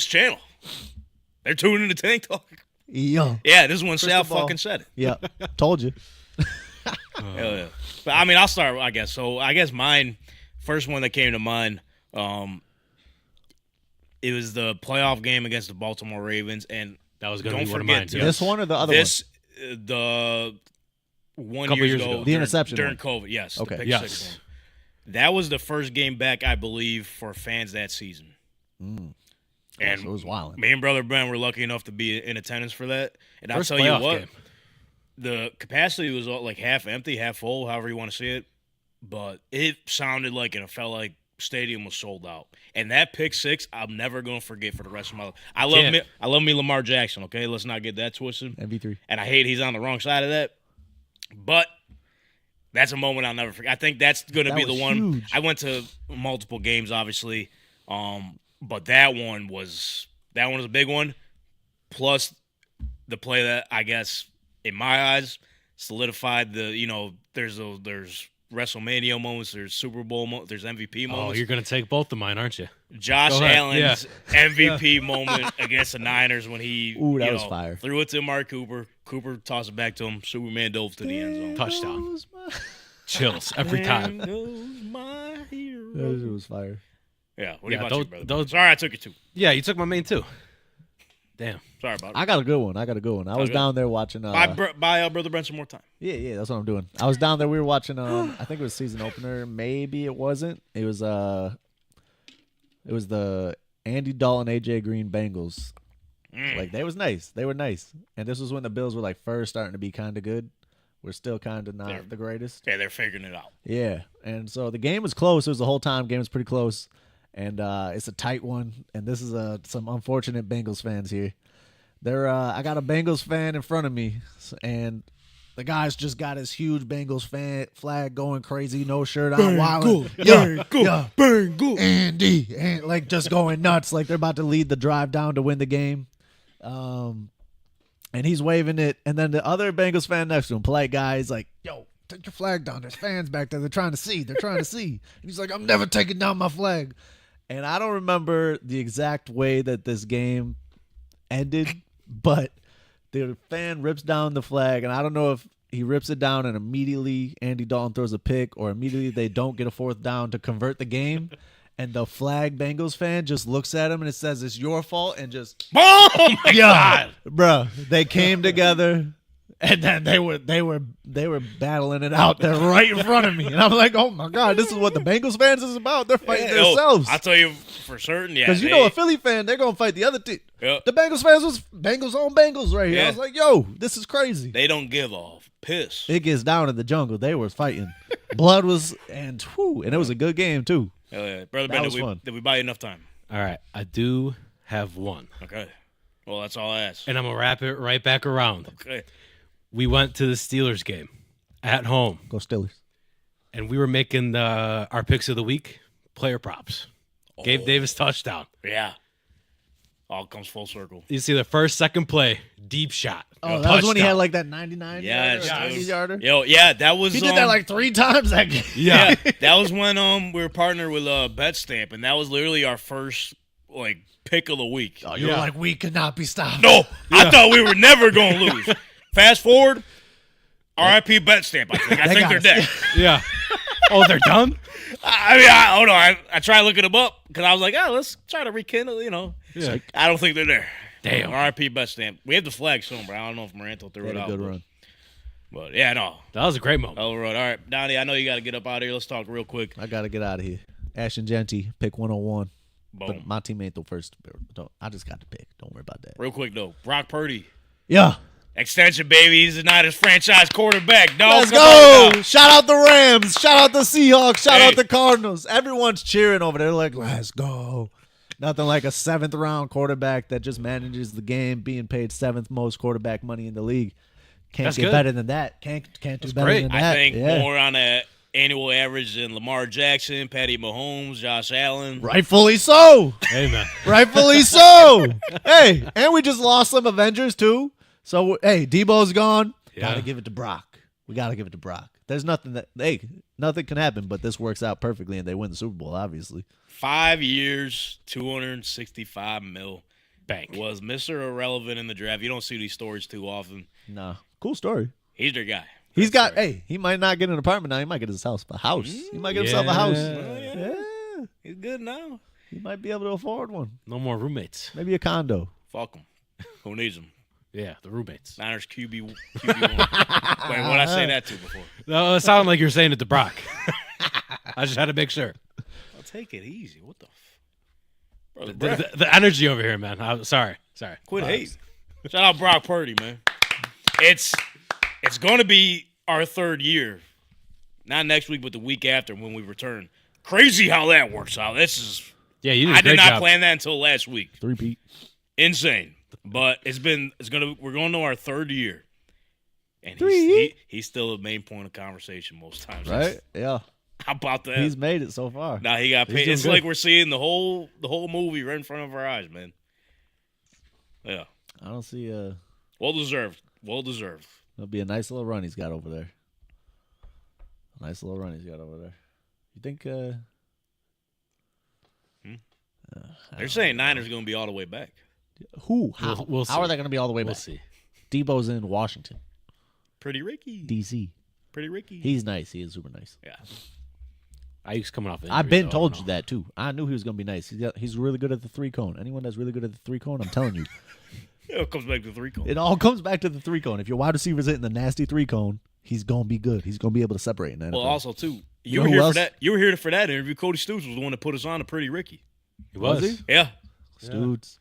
channel? They're tuning into Tank Talk. Yeah. Yeah, this is when Sal ball. fucking said it. Yeah. Told you. Hell yeah. But I mean, I'll start, I guess. So I guess mine, first one that came to mind, it was the playoff game against the Baltimore Ravens, and That was going to don't be one of forget mine. too. Too. This one or the other this the one Couple years years ago, ago. The during- interception during one. COVID. Yes. Okay. The pick Yes. six one. That was the first game back, I believe, for fans that season. one? And So it was wild. me and Brother Ben were lucky enough to be in attendance for that. And First I'll tell you playoff what, game. the capacity was like half empty, half full, however you want to see it. But it sounded like and it felt like stadium was sold out. And that pick six, I'm never going to forget for the rest of my life. I love me Lamar Jackson, okay? Let's not get that twisted. MV3. And I hate he's on the wrong side of that. But that's a moment I'll never forget. I think that's going to That be the was one. huge. I went to multiple games, obviously, but that one was a big one. Plus the play that I guess in my eyes solidified the there's WrestleMania moments, there's Super Bowl moments, there's MVP Oh, moments. you're going to take both of mine, aren't you? Josh Go ahead. Allen's MVP moment against the Niners when he Ooh, that was fire. threw it to Mark Cooper. Cooper tossed it back to him. Superman dove to the end zone. Touchdown. Chills every time. There goes my hero. That was fire. Yeah, what about those- you, brother? those- Sorry, I took you too. Yeah, you took my main too. Damn. Sorry about it. I got a good one. I was down there watching. Buy Brother Brent some more time. Yeah, that's what I'm doing. I was down there. We were watching. I think it was season opener. Maybe it wasn't. It was the Andy Dalton, AJ Green Bengals. Like they was nice. They were nice. And this was when the Bills were like first starting to be kind of good. We're still kind of not the greatest. Yeah, they're figuring it out. Yeah, and so the game was close. It was the whole time. Game was pretty close, and it's a tight one. And this is some unfortunate Bengals fans here. I got a Bengals fan in front of me, and the guy's just got his huge Bengals flag going crazy, no shirt on, wilding. Bengals, Andy, and like just going nuts, like they're about to lead the drive down to win the game. And he's waving it, and then the other Bengals fan next to him, polite guy, he's like, "Yo, take your flag down. There's fans back there. They're trying to see. And he's like, "I'm never taking down my flag." And I don't remember the exact way that this game ended, but the fan rips down the flag, and I don't know if he rips it down and immediately Andy Dalton throws a pick, or immediately they don't get a fourth down to convert the game. And the flag Bengals fan just looks at him and it says it's your fault and just Oh my God, bro. They came together and then they were battling it out there right in front of me, and I'm like, oh my God, this is what the Bengals fans is about. They're fighting themselves. I'll tell you for certain, yeah. Because a Philly fan, they're gonna fight the other team. Yep. The Bengals fans was Bengals on Bengals right here. Yeah. I was like, yo, this is crazy. They don't give a piss. It gets down in the jungle. They were fighting. Blood was and it was a good game too. Hell yeah, brother That Ben, was fun. did we buy you enough time? All right, I do have one, Okay. Well, that's all I ask. and I'm gonna wrap it right back around. Okay. We went to the Steelers game at home, Go Steelers. and we were making our picks of the week, player props. Gabe Davis touchdown. Yeah. All comes full circle. You see the first, second play, deep shot. Oh, that was when he had Touchdown. like that 99 Yes, yarder, dude. 90 yarder. Yo, yeah, that was. He did that like 3 times that game. Yeah. that was when we were partnered with BetStamp, and that was literally our first like pick of the week. Oh, you were like, we could not be stopped. No, I thought we were never gonna lose. Fast forward, RIP BetStamp. I think they're dead. Yeah. Oh, they're done? I don't know. I tried looking them up because I was like, let's try to rekindle. Yeah. I don't think they're there. Damn. RIP BetStamp. We have the flag somewhere. I don't know if Maranto threw Had it a out. good but- run. But yeah, no. That was a great moment. All right, Donnie, I know you got to get up out of here. Let's talk real quick. I got to get out of here. Ashton Genty, pick 101. Boom. But my team ain't the first. I just got to pick. Don't worry about that. Real quick, though. Brock Purdy. Yeah. Extension, baby. He's not his franchise quarterback. No, Let's come go. on now. Shout out the Rams. Shout out the Seahawks. Shout Hey. out the Cardinals. Everyone's cheering over there like, let's go. Nothing like a 7th round quarterback that just manages the game, being paid 7th most quarterback money in the league. Can't That's get good. better than that. Can't do better great. than that. I think Yeah. more on that annual average than Lamar Jackson, Patty Mahomes, Josh Allen. Rightfully so. Hey, man. Rightfully so. Hey, and we just lost some Avengers too. So hey, Debo's gone. Yeah. Gotta give it to Brock. We gotta give it to Brock. There's nothing nothing can happen, but this works out perfectly, and they win the Super Bowl. Obviously, 5 years, $265 million. Bank. Was Mr. Irrelevant in the draft. You don't see these stories too often. nah, cool story. He's their guy. He's got. Hey, he might not get an apartment now. He might get his house. A house. He might get himself a house. Yeah. He's good now. He might be able to afford one. No more roommates. Maybe a condo. Fuck him. Who needs him? Yeah, the roommates. Niners QB1. Wait, what did I say that to before? No, it sounded like you're saying it to Brock. I just had to make sure. I'll take it easy. What the The energy over here, man. I'm sorry. Quit hating. Shout out Brock Purdy, man. It's going to be our third year. Not next week, but the week after when we return. Crazy how that works out. This is. Yeah, you did a I did great not job. plan that until last week. 3-peat. Insane. But we're going to our third year. And he's still the main point of conversation most times. Right? Yeah. How about that? He's made it so far. Now he got He's paid. doing It's good. like we're seeing the whole movie right in front of our eyes, man. Yeah. I don't see Well deserved. Well deserved. It'll be a nice little run he's got over there. You think They're saying Niners are going to be all the way back. who? How? We'll How are see. they going to be all the way We'll back? see. Debo's in Washington, Pretty Ricky. D.C. Pretty Ricky. He's nice. He is super nice. Yeah. Ayuk's coming off. I've been told you that too. I knew he was going to be nice. He's really good at the 3-cone. Anyone that's really good at the 3-cone, I'm telling you, It comes back to 3 cone. it all comes back to the 3-cone. If your wide receiver's hitting the nasty 3-cone, he's going to be good. He's going to be able to separate in that. Well, also too, You you know were who here for else? that. You were here for that interview. Cody Stoops was the one that put us on to Pretty Ricky. He was. he? Yeah. Stoots.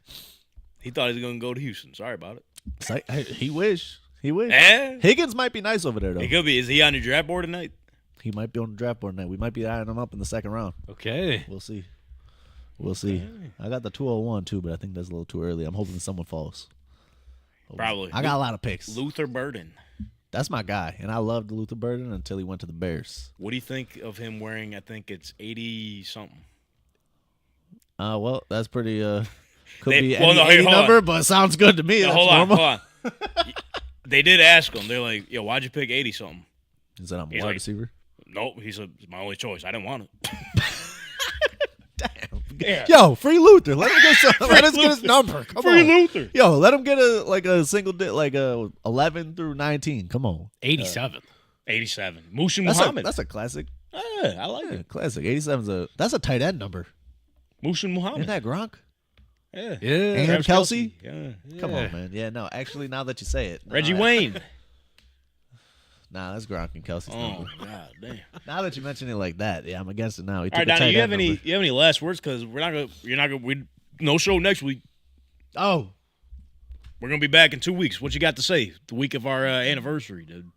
He thought he was going to go to Houston. Sorry about it. It's like, hey, he wish. Eh? Higgins might be nice over there though. He could be. Is he on your draft board tonight? He might be on the draft board tonight. We might be eyeing him up in the second round. Okay. We'll see. I got the 201 too, but I think that's a little too early. I'm hoping someone falls. Probably. I got a lot of picks. Luther Burden. That's my guy, and I loved Luther Burden until he went to the Bears. What do you think of him wearing? I think it's 80 something. Well, that's pretty. Could They- be well, any, no, here, any hold on. number, but sounds good to me. Now, That's hold on, normal. hold on. They did ask him. They're like, "Yo, why'd you pick 80 something?" Is that a He's wide like- receiver? Nope. He said, "It's my only choice. I didn't want it." Yo, free Luther. Let him get some. Let us get his number. Come Free on. Luther. Yo, let him get a single like a 11 through 19. Come on. 87. 87. Mushin That's Muhammad. a classic. Yeah, I like Yeah, it. classic. 87's that's a tight end number. Mushin Muhammad. Isn't that Gronk? Yeah. Yeah. And Travis Kelsey? Yeah. Come on, man. Yeah, no. Actually, now that you say it, Reggie nah, Wayne. Nah, that's Gronk and Kelsey's Oh number. God damn. Now that you mention it like that, yeah, I'm against it now. He All right, took a Donnie, tight you have end any number. last words? Because you're not gonna. No show next week. Oh, We're gonna be back in 2 weeks. What you got to say? The week of our anniversary, dude.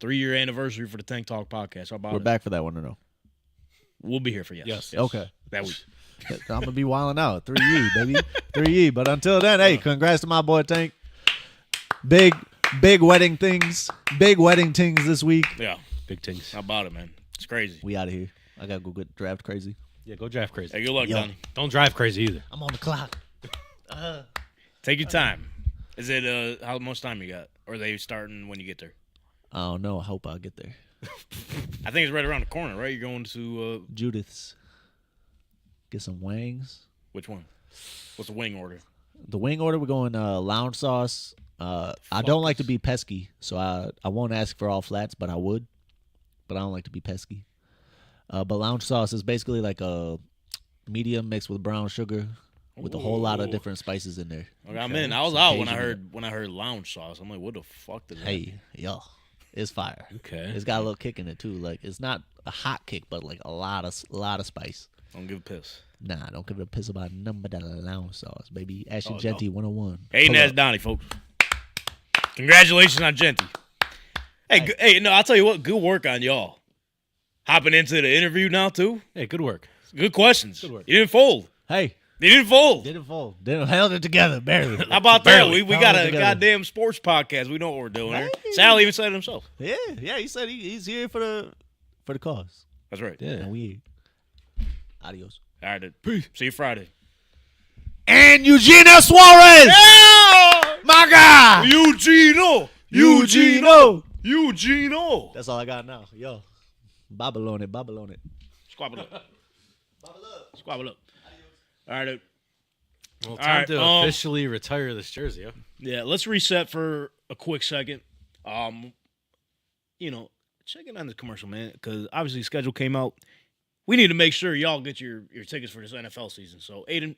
3-year anniversary for the Tank Talk podcast. How about we're it? back for that one or no? We'll be here for you. Yes. Okay. That week. I'm gonna be wilding out. 3E, baby. 3E. But until then, hey, congrats to my boy Tank. Big wedding things. Big wedding things this week. Yeah. Big things. How about it, man? It's crazy. We out of here. I gotta go get draft crazy. Yeah, go draft crazy. Hey, good luck, Yo. Donnie. Don't drive crazy either. I'm on the clock. Take your time. Is it how much time you got? Or are they starting when you get there? I don't know. I hope I'll get there. I think it's right around the corner, right? You're going to Judith's. Get some wings. which one? What's the wing order? The wing order, we're going lounge sauce. I don't like to be pesky, so I won't ask for all flats, but I would. But I don't like to be pesky. But lounge sauce is basically like a medium mixed with brown sugar with a whole lot of Ooh. different spices in there. Okay, I'm in. I was Some out when I Cajun heard lounge sauce. I'm like, what the fuck did that? Hey, yo, it's fire. Okay. It's got a little kick in it too. Like it's not a hot kick, but like a lot of spice. Don't give a piss. Nah, don't give it a piss about number that lounge sauce, baby. Ashley Oh, Genty 101. Hey, Pull that's up. Donnie, folks. Congratulations on Genty. Hey, no, I'll tell you what. Good work on y'all. Hopping into the interview now too. Hey, good work. Good questions. Good work. You didn't fold. Hey, You didn't fold. didn't fold. Didn't held it together barely. How about that? Barely. We Held got it a together. goddamn sports podcast. We know what we're doing here. Hey. Sal even said it himself. Yeah, he said he's here for for the cause. That's right. Yeah. And we adios. All right. Peace. See you Friday. And Eugenio Suarez. My God. Eugenio. That's all I got now. Yo. Babylon it. Squabble up. Squabble up. All right. Well, All time right, to officially retire this jersey. Huh? Yeah, let's reset for a quick second. Checking on the commercial, man, because obviously the schedule came out. We need to make sure y'all get your tickets for this NFL season. So, Aiden,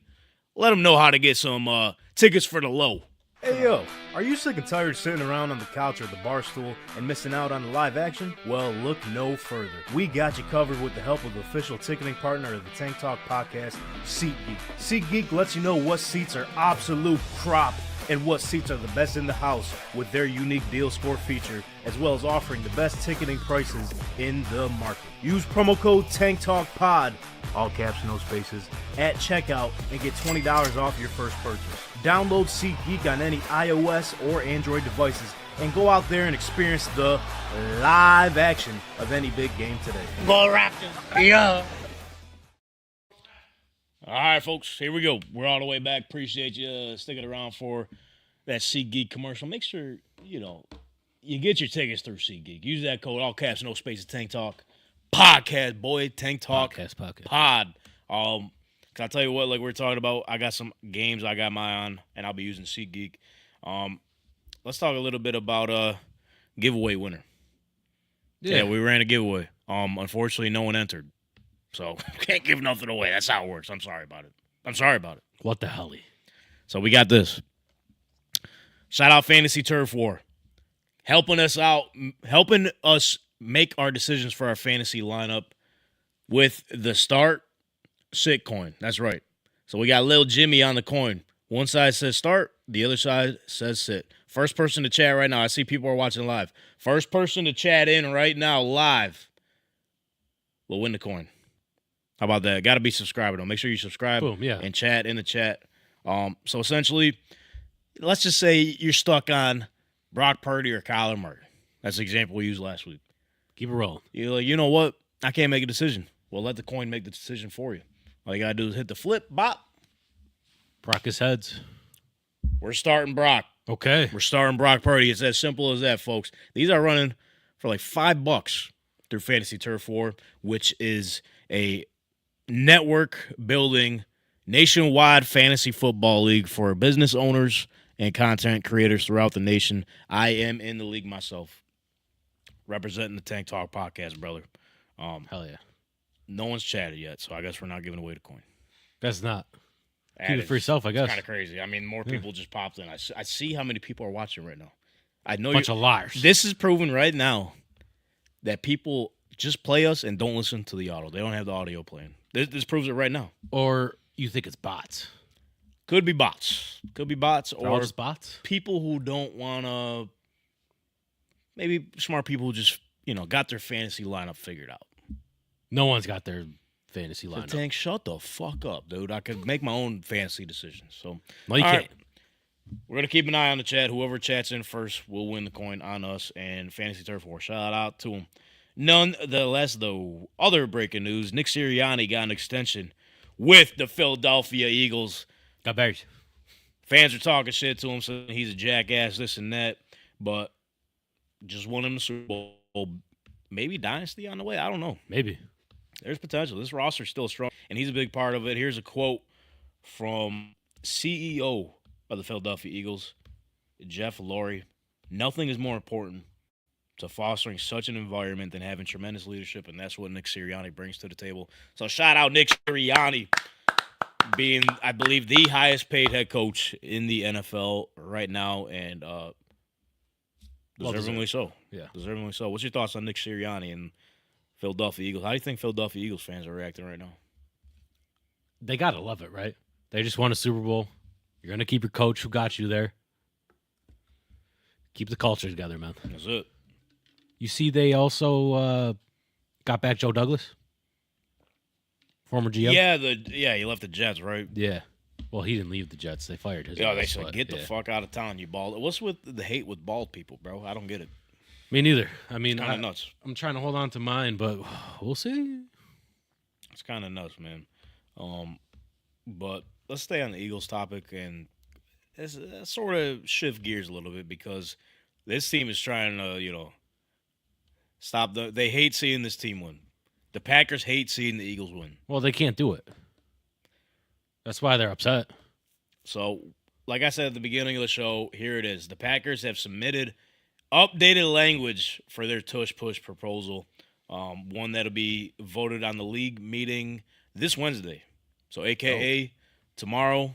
let them know how to get some tickets for the low. Hey yo, are you sick and tired sitting around on the couch or the bar stool and missing out on the live action? Well, look no further. We got you covered with the help of the official ticketing partner of the Tank Talk podcast, SeatGeek. SeatGeek lets you know what seats are absolute crop and what seats are the best in the house with their unique deal score feature, as well as offering the best ticketing prices in the market. Use promo code TANKTALKPOD, all caps, no spaces, at checkout and get $20 off your first purchase. Download SeatGeek on any iOS or Android devices and go out there and experience the live action of any big game today. Go Raptors. Yeah. All right, folks, here we go. We're all the way back. Appreciate you sticking around for that SeatGeek commercial. Make sure, you get your tickets through SeatGeek. Use that code, all caps, no spaces, Tank Talk Podcast, boy. Tank Talk Podcast. Pod. Can I tell you what, like we were talking about, I got some games I got my on, and I'll be using SeatGeek. Let's talk a little bit about giveaway winner. Yeah, we ran a giveaway. Unfortunately, no one entered. So, can't give nothing away. That's how it works. I'm sorry about it. What the hell? So, we got this. Shout out Fantasy Turf War. Helping us make our decisions for our fantasy lineup with the start sit coin. That's right. So, we got Lil Jimmy on the coin. One side says start, the other side says sit. First person to chat right now. I see people are watching live. First person to chat in right now live will win the coin. How about that? Got to be subscribed, though. Make sure you subscribe. Boom, yeah. And chat in the chat. So essentially, let's just say you're stuck on Brock Purdy or Kyler Murray. That's the example we used last week. Keep it rolling. You're like, you know what? I can't make a decision. Well, let the coin make the decision for you. All you got to do is hit the flip, bop. Brock his heads. We're starting Brock. Okay. We're starting Brock Purdy. It's as simple as that, folks. These are running for like $5 through Fantasy Turf War, which is a network-building, nationwide fantasy football league for business owners and content creators throughout the nation. I am in the league myself, representing the Tank Talk podcast, brother. Hell yeah. No one's chatted yet, so I guess we're not giving away the coin. That's not. Keep it for yourself, I guess. It's kind of crazy. I mean, more people just popped in. I see how many people are watching right now. I know Bunch of liars. This is proven right now that people just play us and don't listen to the audio. They don't have the audio playing. This proves it right now. Or you think it's bots. Could be bots. Or just bots. People who don't want to, maybe smart people who just, got their fantasy lineup figured out. No one's got their fantasy So lineup. Tank, shut the fuck up, dude. I could make my own fantasy decisions. So No, you all can't. right. We're going to keep an eye on the chat. Whoever chats in first will win the coin on us and Fantasy Turf War. Shout out to them. Nonetheless, though, other breaking news, Nick Sirianni got an extension with the Philadelphia Eagles. Got buried. Fans are talking shit to him, saying he's a jackass, this and that, but just won him the Super Bowl. Maybe dynasty on the way. I don't know. Maybe. There's potential. This roster's still strong, and he's a big part of it. Here's a quote from CEO of the Philadelphia Eagles, Jeff Lurie. Nothing is more important to fostering such an environment than having tremendous leadership, and that's what Nick Sirianni brings to the table. So shout out Nick Sirianni, being, I believe, the highest paid head coach in the NFL right now, and deservingly so. Yeah. Deservingly so. What's your thoughts on Nick Sirianni and Philadelphia Eagles? How do you think Philadelphia Eagles fans are reacting right now? They got to love it, right? They just won a Super Bowl. You're going to keep your coach who got you there. Keep the culture together, man. That's it. You see they also got back Joe Douglas? Former GM? Yeah, he left the Jets, right? Yeah. Well, he didn't leave the Jets. They fired his Yeah, ass, they said, but, get the fuck out of town, you bald. What's with the hate with bald people, bro? I don't get it. Me neither. I mean, Kind of nuts. I'm trying to hold on to mine, but we'll see. It's kind of nuts, man. But let's stay on the Eagles topic and let's sort of shift gears a little bit because this team is trying to, stop they hate seeing this team win. The Packers hate seeing the Eagles win. Well, they can't do it. That's why they're upset. So, like I said at the beginning of the show, here it is. The Packers have submitted updated language for their Tush Push proposal, one that'll be voted on the league meeting this Wednesday. So, a.k.a. tomorrow,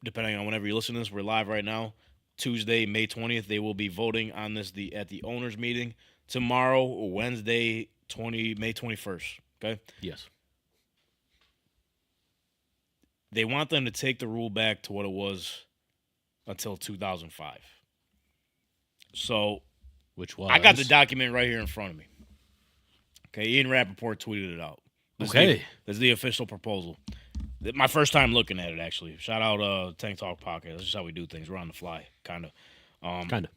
depending on whenever you listen to this, we're live right now. Tuesday, May 20th, they will be voting on this at the owners' meeting. Tomorrow, Wednesday, May 21st. Okay? Yes. They want them to take the rule back to what it was until 2005. So, Which was? I got the document right here in front of me. Okay, Ian Rappaport tweeted it out. This is the official proposal. My first time looking at it, actually. Shout out Tank Talk Podcast. That's just how we do things. We're on the fly, kind of. Kind of.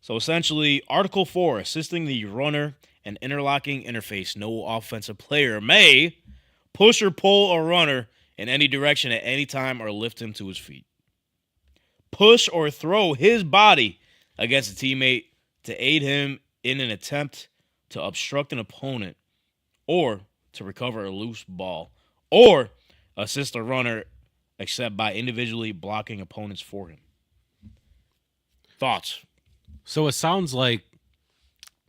So, essentially, Article 4, assisting the runner and interlocking interface. No offensive player may push or pull a runner in any direction at any time or lift him to his feet. Push or throw his body against a teammate to aid him in an attempt to obstruct an opponent or to recover a loose ball or assist a runner except by individually blocking opponents for him. Thoughts? So it sounds like,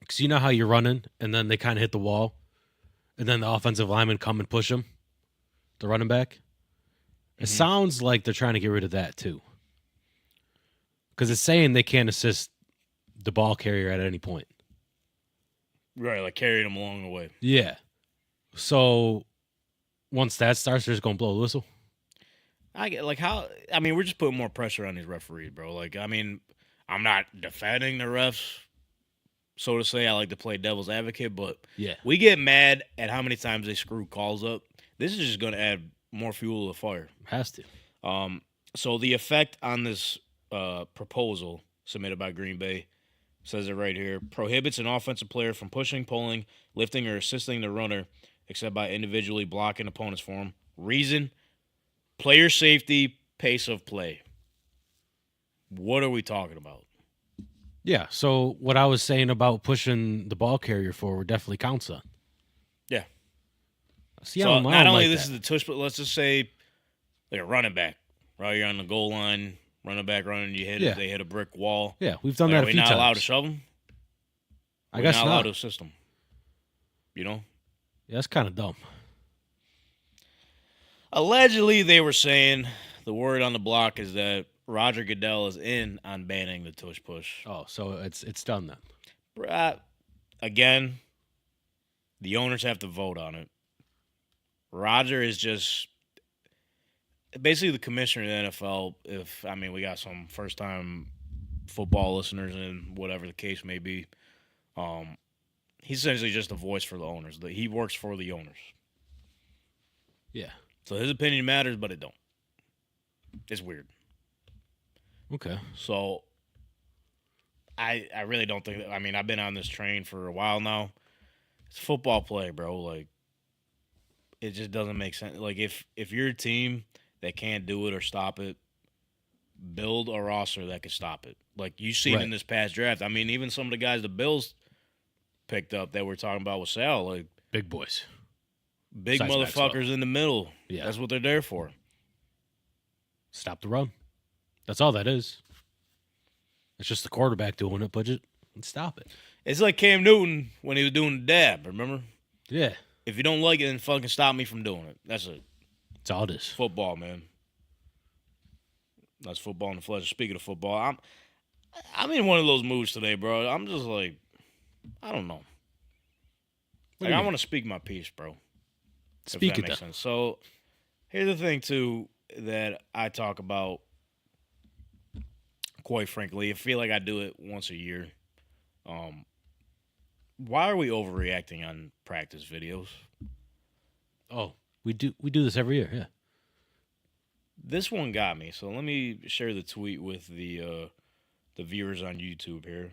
because you know how you're running and then they kind of hit the wall and then the offensive linemen come and push them, the running back. It sounds like they're trying to get rid of that too. Because it's saying they can't assist the ball carrier at any point. Right, like carrying them along the way. Yeah. So once that starts, they're just going to blow the whistle. We're just putting more pressure on these referees, bro. Like, I mean, I'm not defending the refs, so to say. I like to play devil's advocate, but yeah, we get mad at how many times they screw calls up. This is just going to add more fuel to the fire. Has to. So the effect on this proposal submitted by Green Bay says it right here: prohibits an offensive player from pushing, pulling, lifting, or assisting the runner except by individually blocking opponents for him. Reason: player safety, pace of play. What are we talking about? Yeah, so what I was saying about pushing the ball carrier forward definitely counts on. Yeah. See, So not only this that. is the tush, but let's just say like a running back, right? You're on the goal line, running back running, you hit it, they hit a brick wall. Yeah, we've done that a few times. Are we not allowed to shove them? I guess not allowed to assist them. You know? Yeah, that's kind of dumb. Allegedly, they were saying the word on the block is that Roger Goodell is in on banning the tush push. Oh, so it's done then. Again, the owners have to vote on it. Roger is just basically the commissioner of the NFL. We got some first-time football listeners and whatever the case may be. He's essentially just a voice for the owners. He works for the owners. Yeah. So his opinion matters, but it don't. It's weird. Okay. So I really don't think that, I've been on this train for a while now. It's football play, bro. Like, it just doesn't make sense. Like, if you're a team that can't do it or stop it, build a roster that can stop it. Like, you seen in this past draft. Even some of the guys the Bills picked up that we're talking about with Sal, like big boys. Big Besides motherfuckers Maxwell. in the middle. Yeah. That's what they're there for. Stop the run. That's all that is. It's just the quarterback doing it, but just stop it. It's like Cam Newton when he was doing the dab, remember? Yeah. If you don't like it, then fucking stop me from doing it. That's it. That's all it is. Football, man. That's football in the flesh. Speaking of football, I'm in one of those moods today, bro. I'm just like, I don't know. Like, I want to speak my piece, bro. Speak if that it makes then. sense. So here's the thing, too, that I talk about, quite frankly. I feel like I do it once a year. Why are we overreacting on practice videos? Oh, we do this every year, yeah. This one got me, so let me share the tweet with the viewers on YouTube here.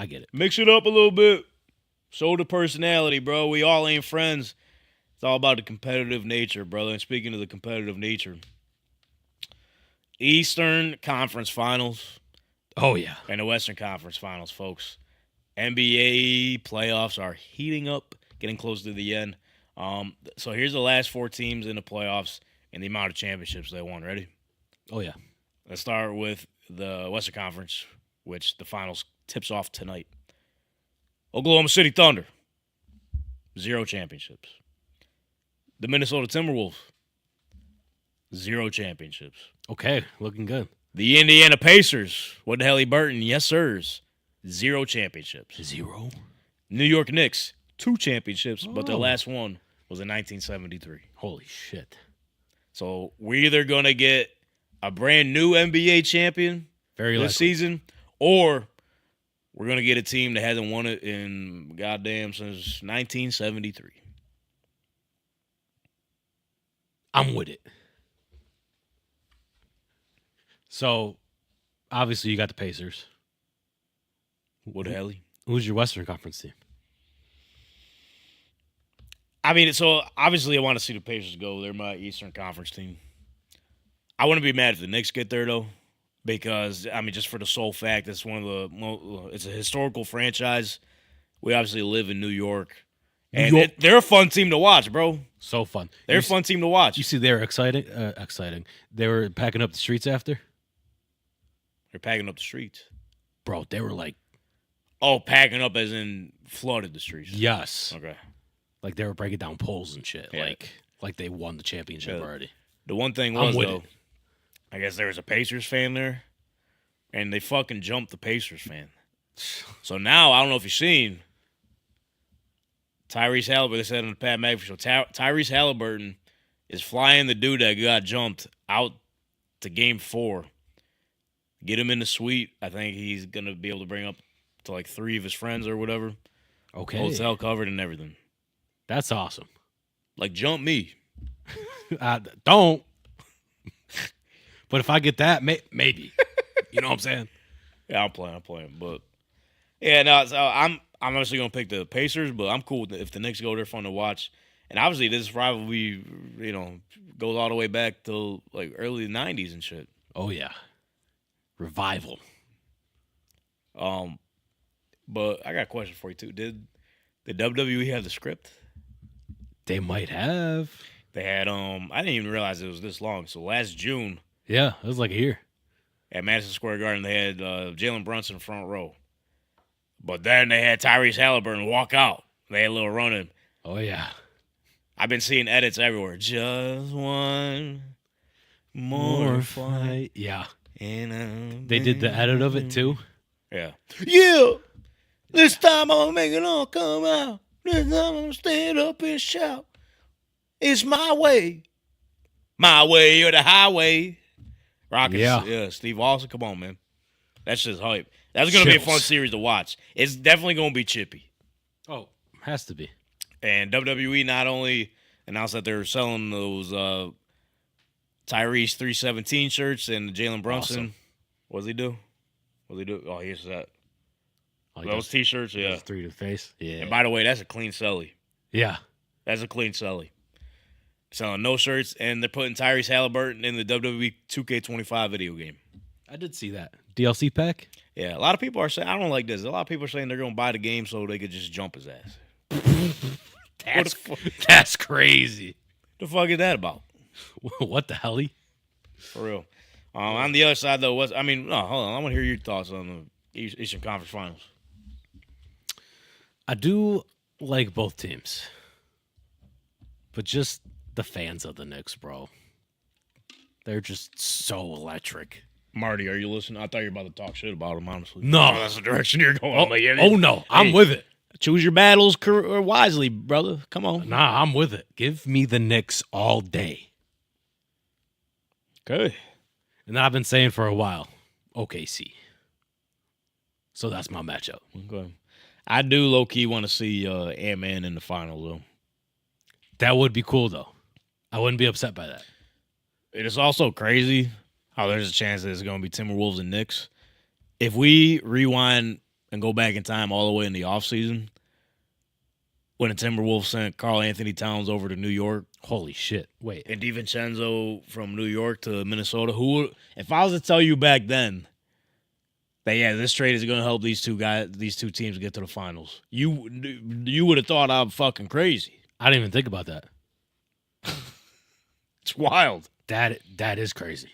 I get it. Mix it up a little bit. Show the personality, bro. We all ain't friends. It's all about the competitive nature, brother. And speaking of the competitive nature, Eastern Conference Finals. Oh, yeah. And the Western Conference Finals, folks. NBA playoffs are heating up, getting close to the end. So here's the last 4 teams in the playoffs and the amount of championships they won. Ready? Oh, yeah. Let's start with the Western Conference, which the finals tips off tonight. Oklahoma City Thunder, 0 championships. The Minnesota Timberwolves, 0 championships. Okay, looking good. The Indiana Pacers, what the hell, Burton? Yes, sirs. 0 championships. 0? New York Knicks, 2 championships, but their Oh. last one was in 1973. Holy shit. So we're either going to get a brand new NBA champion Very this likely. season, or we're going to get a team that hasn't won it in goddamn since 1973. I'm with it. So, obviously, you got the Pacers. What the hell? Who's your Western Conference team? I mean, so obviously I want to see the Pacers go. They're my Eastern Conference team. I wouldn't be mad if the Knicks get there, though, because, I mean, just for the sole fact, it's one of the it's a historical franchise. We obviously live in New York. And they're a fun team to watch, bro. So fun. They're a fun team to watch. You see, they're exciting. They were packing up the streets after. They're packing up the streets. Bro, they were like, Oh, packing up as in flooded the streets. yes. Okay. Like they were breaking down poles and shit. Yeah. Like they won the championship Yeah. already. The one thing I'm was, with though, it. I guess there was a Pacers fan there, and they fucking jumped the Pacers fan. So now, I don't know if you've seen, Tyrese Halliburton, they said on the Pat McAfee show, Tyrese Halliburton is flying the dude that got jumped out to Game 4. Get him in the suite. I think he's going to be able to bring up to like 3 of his friends or whatever. Okay. Hotel covered and everything. That's awesome. Like, jump me. Don't. But if I get that, maybe. You know what I'm saying? Yeah, I'm playing. But, yeah, no, so I'm obviously going to pick the Pacers, but I'm cool with if the Knicks go. They're fun to watch. And obviously, this rivalry, goes all the way back to, like, early 90s and shit. Oh, yeah. Revival. But I got a question for you, too. Did the WWE have the script? They might have. They had, I didn't even realize it was this long. So last June Yeah, it was like a year. at Madison Square Garden, they had Jalen Brunson front row. But then they had Tyrese Halliburton walk out. They had a little running. Oh, yeah. I've been seeing edits everywhere. Just one more fight. Yeah. And They did the edit of it, too. Yeah. Yeah. This time I'm going to make it all come out. This time I'm going to stand up and shout. It's my way. My way or the highway. Rockets. Yeah. Steve Austin, come on, man. That's just hype. That's going to be a fun Chills. series to watch. It's definitely going to be chippy. Oh, has to be. And WWE not only announced that they're selling those Tyrese 317 shirts and the Jalen Brunson. Awesome. What does he do? Oh, here's that. Oh, he Those does- T-shirts, he yeah. does 3 to the face. Yeah. And by the way, that's a clean selly. Yeah. That's a clean selly. Selling no shirts, and they're putting Tyrese Halliburton in the WWE 2K25 video game. I did see that. DLC pack? Yeah, a lot of people are saying, I don't like this. A lot of people are saying they're going to buy the game so they could just jump his ass. That's crazy. The fuck is that about? What the hell? For real. On the other side, though, hold on. I want to hear your thoughts on the Eastern Conference Finals. I do like both teams. But just the fans of the Knicks, bro. They're just so electric. Marty, are you listening? I thought you were about to talk shit about him, honestly. No. Oh, that's the direction you're going. Oh, I'm like, yeah, no. I'm hey, with it. Choose your battles wisely, brother. Come on. Nah, I'm with it. Give me the Knicks all day. Okay. And I've been saying for a while, OKC. So that's my matchup. Okay. I do low-key want to see Ant-Man in the final, though. That would be cool, though. I wouldn't be upset by that. It is also crazy how there's a chance that it's going to be Timberwolves and Knicks. If we rewind and go back in time all the way in the offseason when the Timberwolves sent Karl Anthony Towns over to New York. Holy shit. Wait. And DiVincenzo from New York to Minnesota. If I was to tell you back then that, yeah, this trade is going to help these two teams get to the finals, you would have thought I'm fucking crazy. I didn't even think about that. It's wild. That is crazy.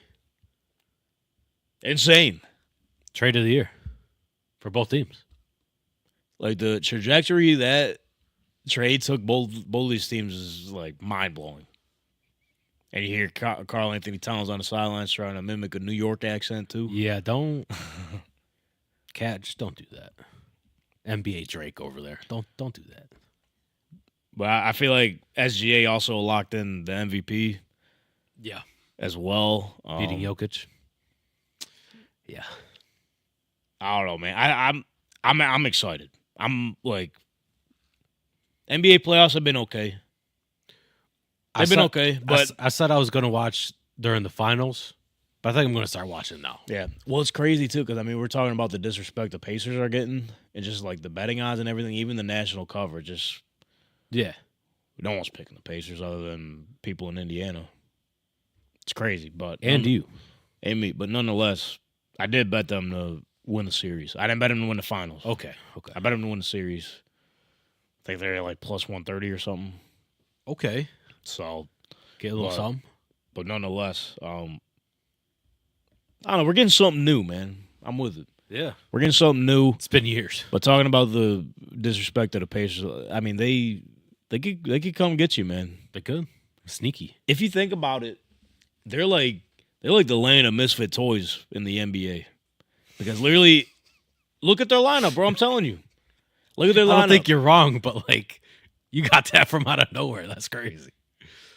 Insane. Trade of the year for both teams. Like, the trajectory that trade took both of these teams is, like, mind-blowing. And you hear Karl Anthony Towns on the sidelines trying to mimic a New York accent, too. Yeah, don't. Cat, just don't do that. NBA Drake over there. Don't do that. But I feel like SGA also locked in the MVP. Yeah. As well. Beating Jokic. Yeah. I don't know, man. I'm excited. I'm like, NBA playoffs have been okay. They've been okay, but I said I was going to watch during the finals, but I think I'm going to start watching now. Yeah. Well, it's crazy too because I mean we're talking about the disrespect the Pacers are getting, and just like the betting odds and everything, even the national coverage. Just no one's picking the Pacers other than people in Indiana. It's crazy, but and me, but nonetheless, I did bet them to win the series. I didn't bet them to win the finals. Okay. I bet them to win the series. I think they're like plus 130 or something. Okay. So get a little something. But nonetheless, I don't know. We're getting something new, man. I'm with it. Yeah. We're getting something new. It's been years. But talking about the disrespect of the Pacers, I mean, they could come get you, man. They could. Sneaky. If you think about it, they're like the land of misfit toys in the NBA. Because literally, look at their lineup, bro. I'm telling you. Look at their lineup. I don't think you're wrong, but like you got that from out of nowhere. That's crazy.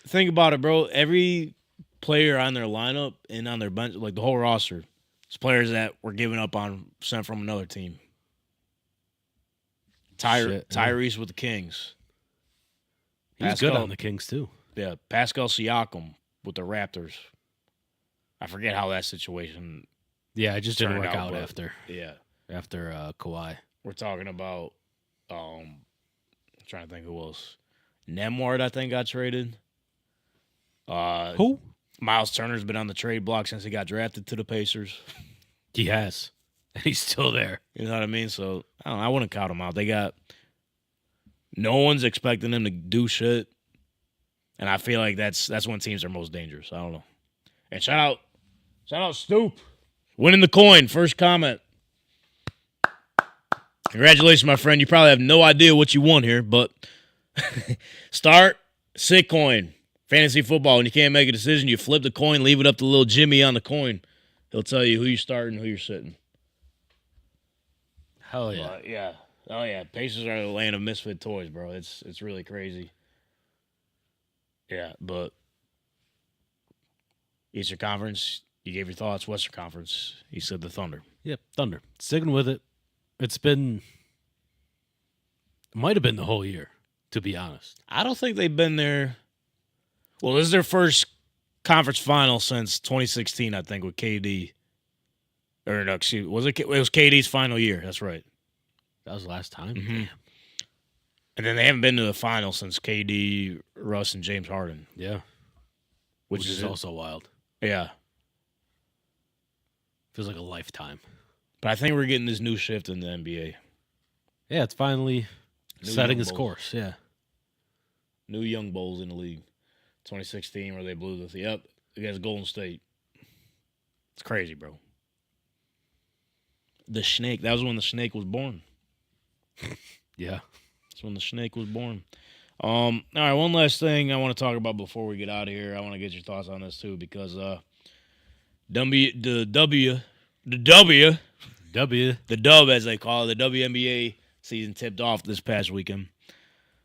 Think about it, bro. Every player on their lineup and on their bench, like the whole roster, is players that were given up on, sent from another team. Tyrese with the Kings. He's good on the Kings, too. Yeah, Pascal Siakam with the Raptors. I forget how that situation. Yeah, it just didn't work out after. Yeah, after Kawhi. We're talking about. I'm trying to think who else. Nemward, I think, got traded. Who? Miles Turner's been on the trade block since he got drafted to the Pacers. He has. And he's still there. You know what I mean? So, I don't know. I wouldn't count him out. They got. No one's expecting them to do shit. And I feel like that's when teams are most dangerous. I don't know. And shout out Stoop. Winning the coin. First comment. Congratulations, my friend. You probably have no idea what you won here, but start, sit coin. Fantasy football. When you can't make a decision, you flip the coin, leave it up to little Jimmy on the coin. He'll tell you who you're starting, who you're sitting. Hell yeah. Yeah. Oh, yeah. Pacers are the land of misfit toys, bro. It's really crazy. Yeah, but Eastern Conference, you gave your thoughts. Western Conference, you said the Thunder. Yep, Thunder. Sticking with it. It might have been the whole year, to be honest. I don't think they've been there. Well, this is their first conference final since 2016, I think, with KD. Or no, excuse me, it was KD's final year. That's right. That was the last time? Mm-hmm. And then they haven't been to the final since KD, Russ, and James Harden. Yeah. Which is also wild. Yeah. Feels like a lifetime. But I think we're getting this new shift in the NBA. Yeah, it's finally setting its course. Yeah. New young bulls in the league. 2016 where they blew against Golden State. It's crazy, bro. The snake. That was when the snake was born. Yeah. That's when the snake was born. All right, one last thing I want to talk about before we get out of here. I want to get your thoughts on this too because the dub as they call it, the WNBA season tipped off this past weekend.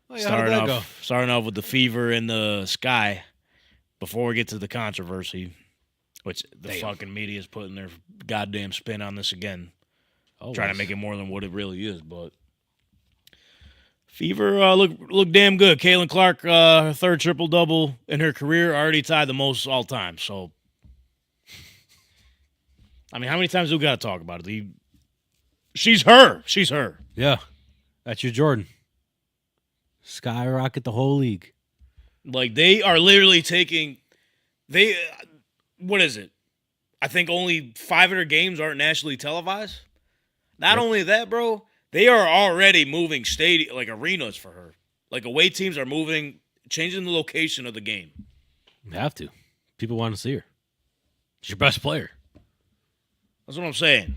Oh, yeah, starting off with the fever in the sky before we get to the controversy, which the fucking media is putting their goddamn spin on this again. Always. Trying to make it more than what it really is, but Fever look damn good. Caitlin Clark, her third triple-double in her career, already tied the most all time. So, I mean, how many times do we got to talk about it? She's her. She's her. Yeah, that's your Jordan. Skyrocket the whole league. Like, they are literally taking what is it? I think only 5 of their games aren't nationally televised. Not only that, bro, they are already moving arenas for her. Like, away teams are changing the location of the game. You have to. People want to see her. She's your best player. That's what I'm saying.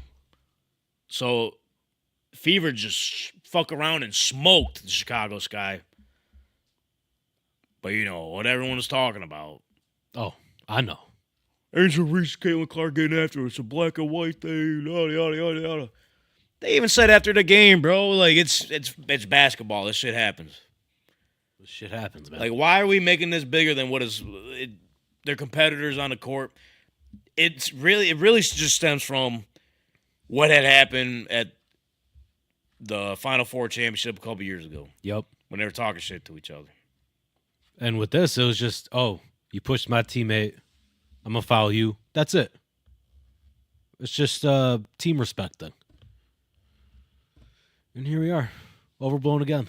So, Fever just fuck around and smoked the Chicago Sky. But, what everyone was talking about. Oh, I know. Angel Reese, Caitlin Clark getting after it. It's a black and white thing. Yada, yada, yada, yada. They even said after the game, bro, like, it's basketball. This shit happens. This shit happens, man. Like, why are we making this bigger than what is their competitors on the court? It really just stems from what had happened at the Final Four championship a couple years ago. Yep. When they were talking shit to each other. And with this, it was just, you pushed my teammate. I'm going to foul you. That's it. It's just team respect then. And here we are. Overblown again.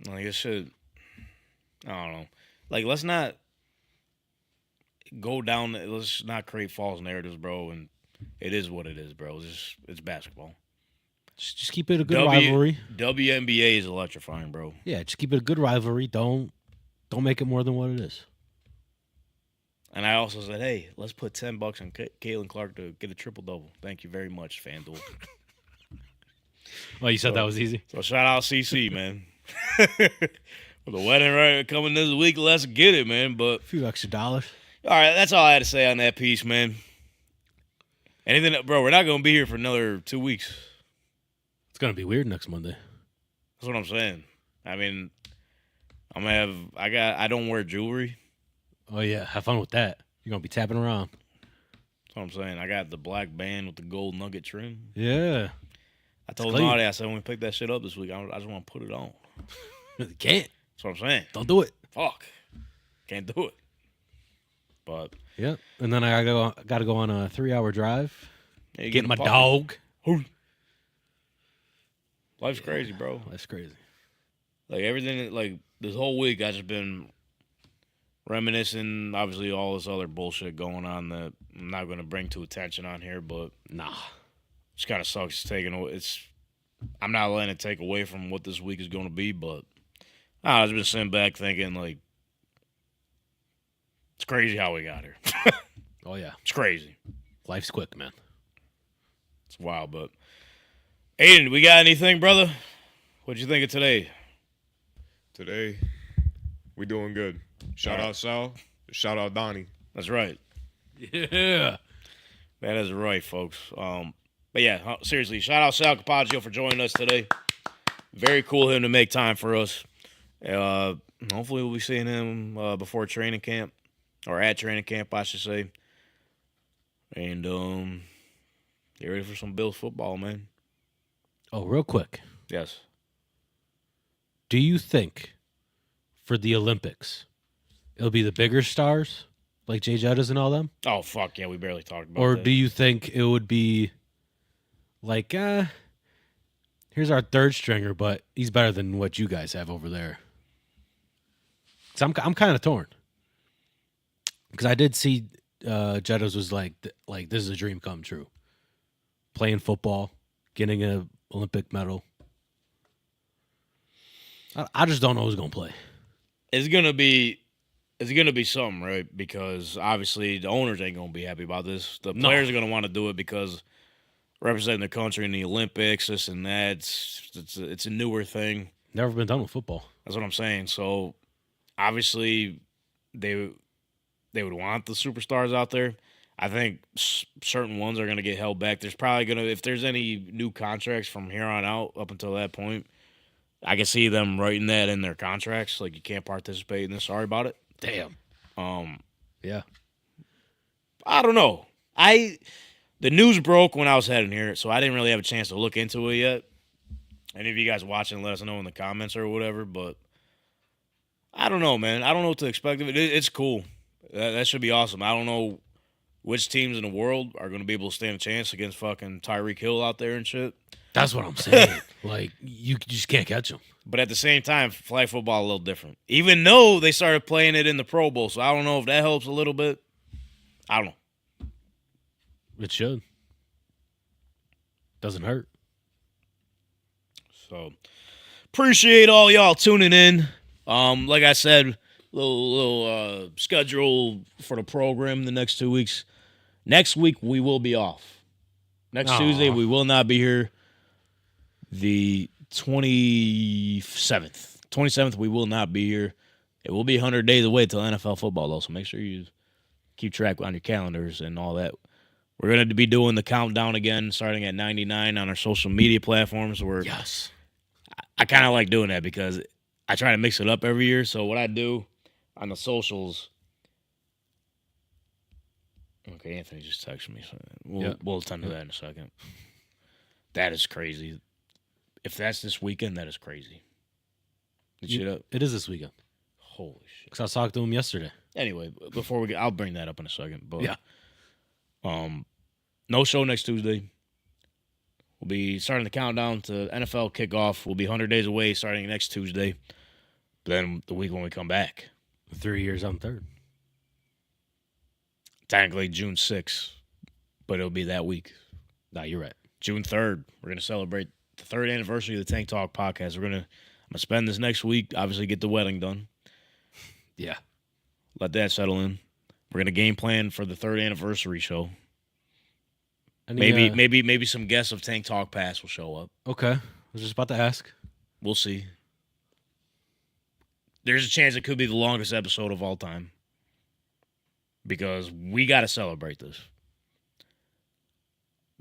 Like, it should, I don't know. Like, let's not go down, let's not create false narratives, bro. And it is what it is, bro. It's basketball. Just keep it a good rivalry. WNBA is electrifying, bro. Yeah, just keep it a good rivalry. Don't make it more than what it is. And I also said, hey, let's put $10 on Caitlin Clark to get a triple-double. Thank you very much, FanDuel. Oh, you said that was easy? So shout out CC, man. With the wedding right coming this week, let's get it, man. But a few extra dollars. All right, that's all I had to say on that piece, man. Anything, bro, we're not going to be here for another 2 weeks. It's going to be weird next Monday. That's what I'm saying. I mean, I'm going to have, I don't wear jewelry. Oh, yeah. Have fun with that. You're going to be tapping around. That's what I'm saying. I got the black band with the gold nugget trim. Yeah. I told Marty, I said, when we pick that shit up this week, I just want to put it on. You can't. That's what I'm saying. Don't do it. Fuck. Can't do it. But. Yeah. And then I got to go on a 3-hour drive. Yeah, get my dog. Life's crazy, bro. Life's crazy. Like, everything, like, this whole week, I just been reminiscing, obviously, all this other bullshit going on that I'm not going to bring to attention on here, but nah. Just kind of sucks. I'm not letting it take away from what this week is going to be, but I've been sitting back thinking, like, it's crazy how we got here. Oh, yeah. It's crazy. Life's quick, man. It's wild, but Aiden, we got anything, brother? What'd you think of today? Today, we doing good. Shout out Sal. Shout out Donnie. That's right. Yeah. That is right, folks. But yeah, seriously, shout out Sal Capaccio for joining us today. Very cool of him to make time for us. Hopefully we'll be seeing him before training camp, or at training camp, I should say. And get ready for some Bills football, man. Oh, real quick. Yes. Do you think for the Olympics it'll be the bigger stars like Jay Jettas and all them? Oh, fuck yeah, we barely talked about or that. Do you think it would be like, here's our third stringer, but he's better than what you guys have over there? So I'm kind of torn. Because I did see Jettas was like this is a dream come true. Playing football, getting an Olympic medal. I just don't know who's going to play. It's gonna be something, right? Because obviously the owners ain't gonna be happy about this. The players are gonna want to do it because representing the country in the Olympics, this and that. It's a newer thing. Never been done with football. That's what I'm saying. So obviously they would want the superstars out there. I think certain ones are going to get held back. There's probably going to, if there's any new contracts from here on out up until that point, I can see them writing that in their contracts. Like, you can't participate in this. Sorry about it. Damn. Yeah. I don't know. The news broke when I was heading here, so I didn't really have a chance to look into it yet. Any of you guys watching, let us know in the comments or whatever. But I don't know, man. I don't know what to expect of it. It's cool. That should be awesome. I don't know which teams in the world are going to be able to stand a chance against fucking Tyreek Hill out there and shit. That's what I'm saying. Like, you just can't catch him. But at the same time, flag football a little different. Even though they started playing it in the Pro Bowl, so I don't know if that helps a little bit. I don't know. It should. Doesn't hurt. So, appreciate all y'all tuning in. Like I said, little schedule for the program the next 2 weeks. Next week, we will be off. Next Tuesday, we will not be here. The 27th. 27th, we will not be here. It will be 100 days away till NFL football, though, so make sure you keep track on your calendars and all that. We're going to be doing the countdown again, starting at 99 on our social media platforms. Yes. I kind of like doing that because I try to mix it up every year. So what I do on the socials. Okay, Anthony just texted me. So we'll attend to that in a second. That is crazy. If that's this weekend, that is crazy. It is this weekend. Holy shit. Because I was talking to him yesterday. Anyway, before we get, I'll bring that up in a second. But yeah. No show next Tuesday. We'll be starting the countdown to NFL kickoff. We'll be 100 days away starting next Tuesday. But then the week when we come back. 3 years on third. Technically June 6th. But it'll be that week. Nah, you're right. June 3rd. We're going to celebrate the 3rd anniversary of the Tank Talk podcast. I'm going to spend this next week, obviously get the wedding done. Yeah. Let that settle in. We're going to game plan for the 3rd anniversary show. Maybe some guests of Tank Talk Pass will show up. Okay. I was just about to ask. We'll see. There's a chance it could be the longest episode of all time. Because we got to celebrate this.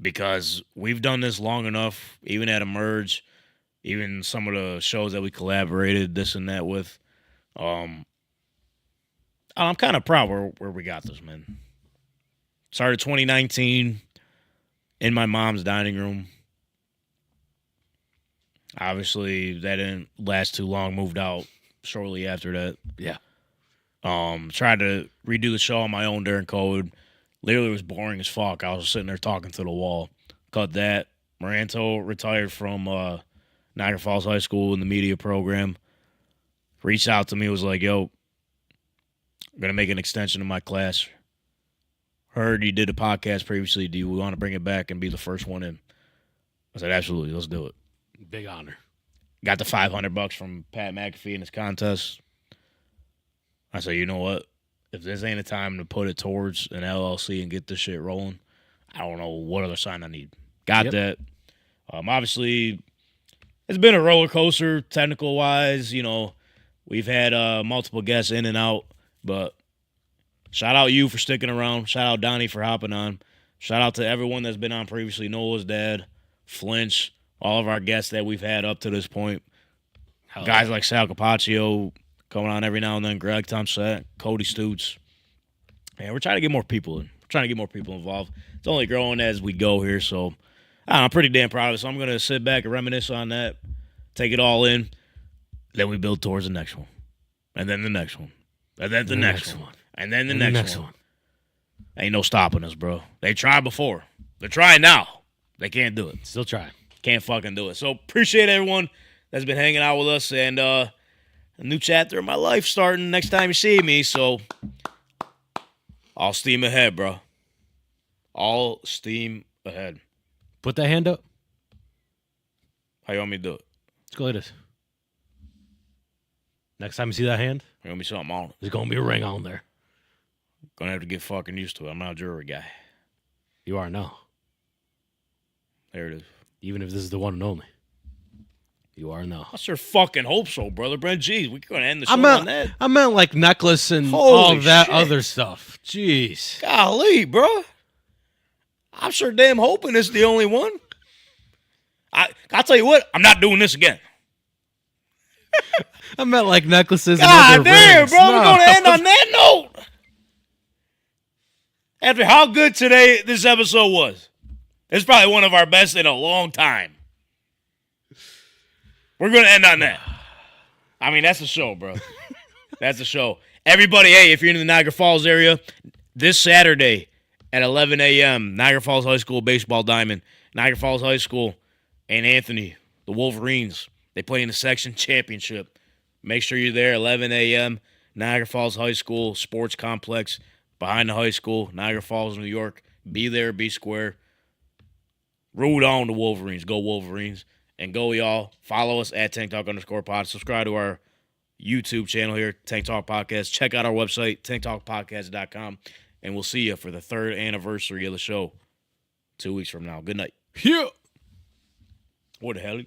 Because we've done this long enough, even at Emerge, even some of the shows that we collaborated, this and that with. I'm kind of proud where we got this, man. Started 2019 in my mom's dining room. Obviously, that didn't last too long. Moved out shortly after that. Yeah. Tried to redo the show on my own during COVID. Literally was boring as fuck. I was sitting there talking to the wall. Cut that. Moranto retired from Niagara Falls High School in the media program. Reached out to me, was like, yo, I'm going to make an extension of my class. Heard you did a podcast previously. Do you want to bring it back and be the first one in? I said, absolutely. Let's do it. Big honor. Got the $500 from Pat McAfee in his contest. I said, you know what? If this ain't a time to put it towards an LLC and get this shit rolling, I don't know what other sign I need. Got that. Obviously, it's been a roller coaster technical-wise. You know, we've had multiple guests in and out, but shout out you for sticking around. Shout out Donnie for hopping on. Shout out to everyone that's been on previously. Noah's dad, Flinch, all of our guests that we've had up to this point. Guys like Sal Capaccio coming on every now and then. Greg Thompson, Cody Stutes. Man, we're trying to get more people in. We're trying to get more people involved. It's only growing as we go here, so I'm pretty damn proud of it. So I'm going to sit back and reminisce on that, take it all in, then we build towards the next one, and then the next one, and then the next one, and then the next one. Ain't no stopping us, bro. They tried before. They're trying now. They can't do it. Still trying. Can't fucking do it. So appreciate everyone that's been hanging out with us, and a new chapter of my life starting next time you see me. So all steam ahead, bro. All steam ahead. Put that hand up. How you want me to do it? Let's go like this. Next time you see that hand, There's going to be something on it. there's going to be a ring on there. Going to have to get fucking used to it. I'm not a jewelry guy. You are now. There it is. Even if this is the one and only. You are now. I sure fucking hope so, brother. Brent, geez, we're going to end the show on that. I meant like necklace and Holy all that shit. other stuff. Jeez. Golly, bro. I'm sure damn hoping it's the only one. I'll tell you what, I'm not doing this again. I meant like necklaces and God other damn, rings. bro. We're going to end on that note. After how good this episode was. It's probably one of our best in a long time. We're going to end on that. I mean, that's a show, bro. That's a show. Everybody, hey, if you're in the Niagara Falls area, this Saturday at 11 a.m., Niagara Falls High School baseball diamond. Niagara Falls High School and Anthony, the Wolverines, they play in the section championship. Make sure you're there, 11 a.m., Niagara Falls High School sports complex behind the high school, Niagara Falls, New York. Be there, be square. Root on the Wolverines. Go Wolverines. And go, y'all. Follow us at TankTalk_pod. Subscribe to our YouTube channel here, Tank Talk Podcast. Check out our website, tanktalkpodcast.com. And we'll see you for the 3rd anniversary of the show 2 weeks from now. Good night. Yeah. What the hell?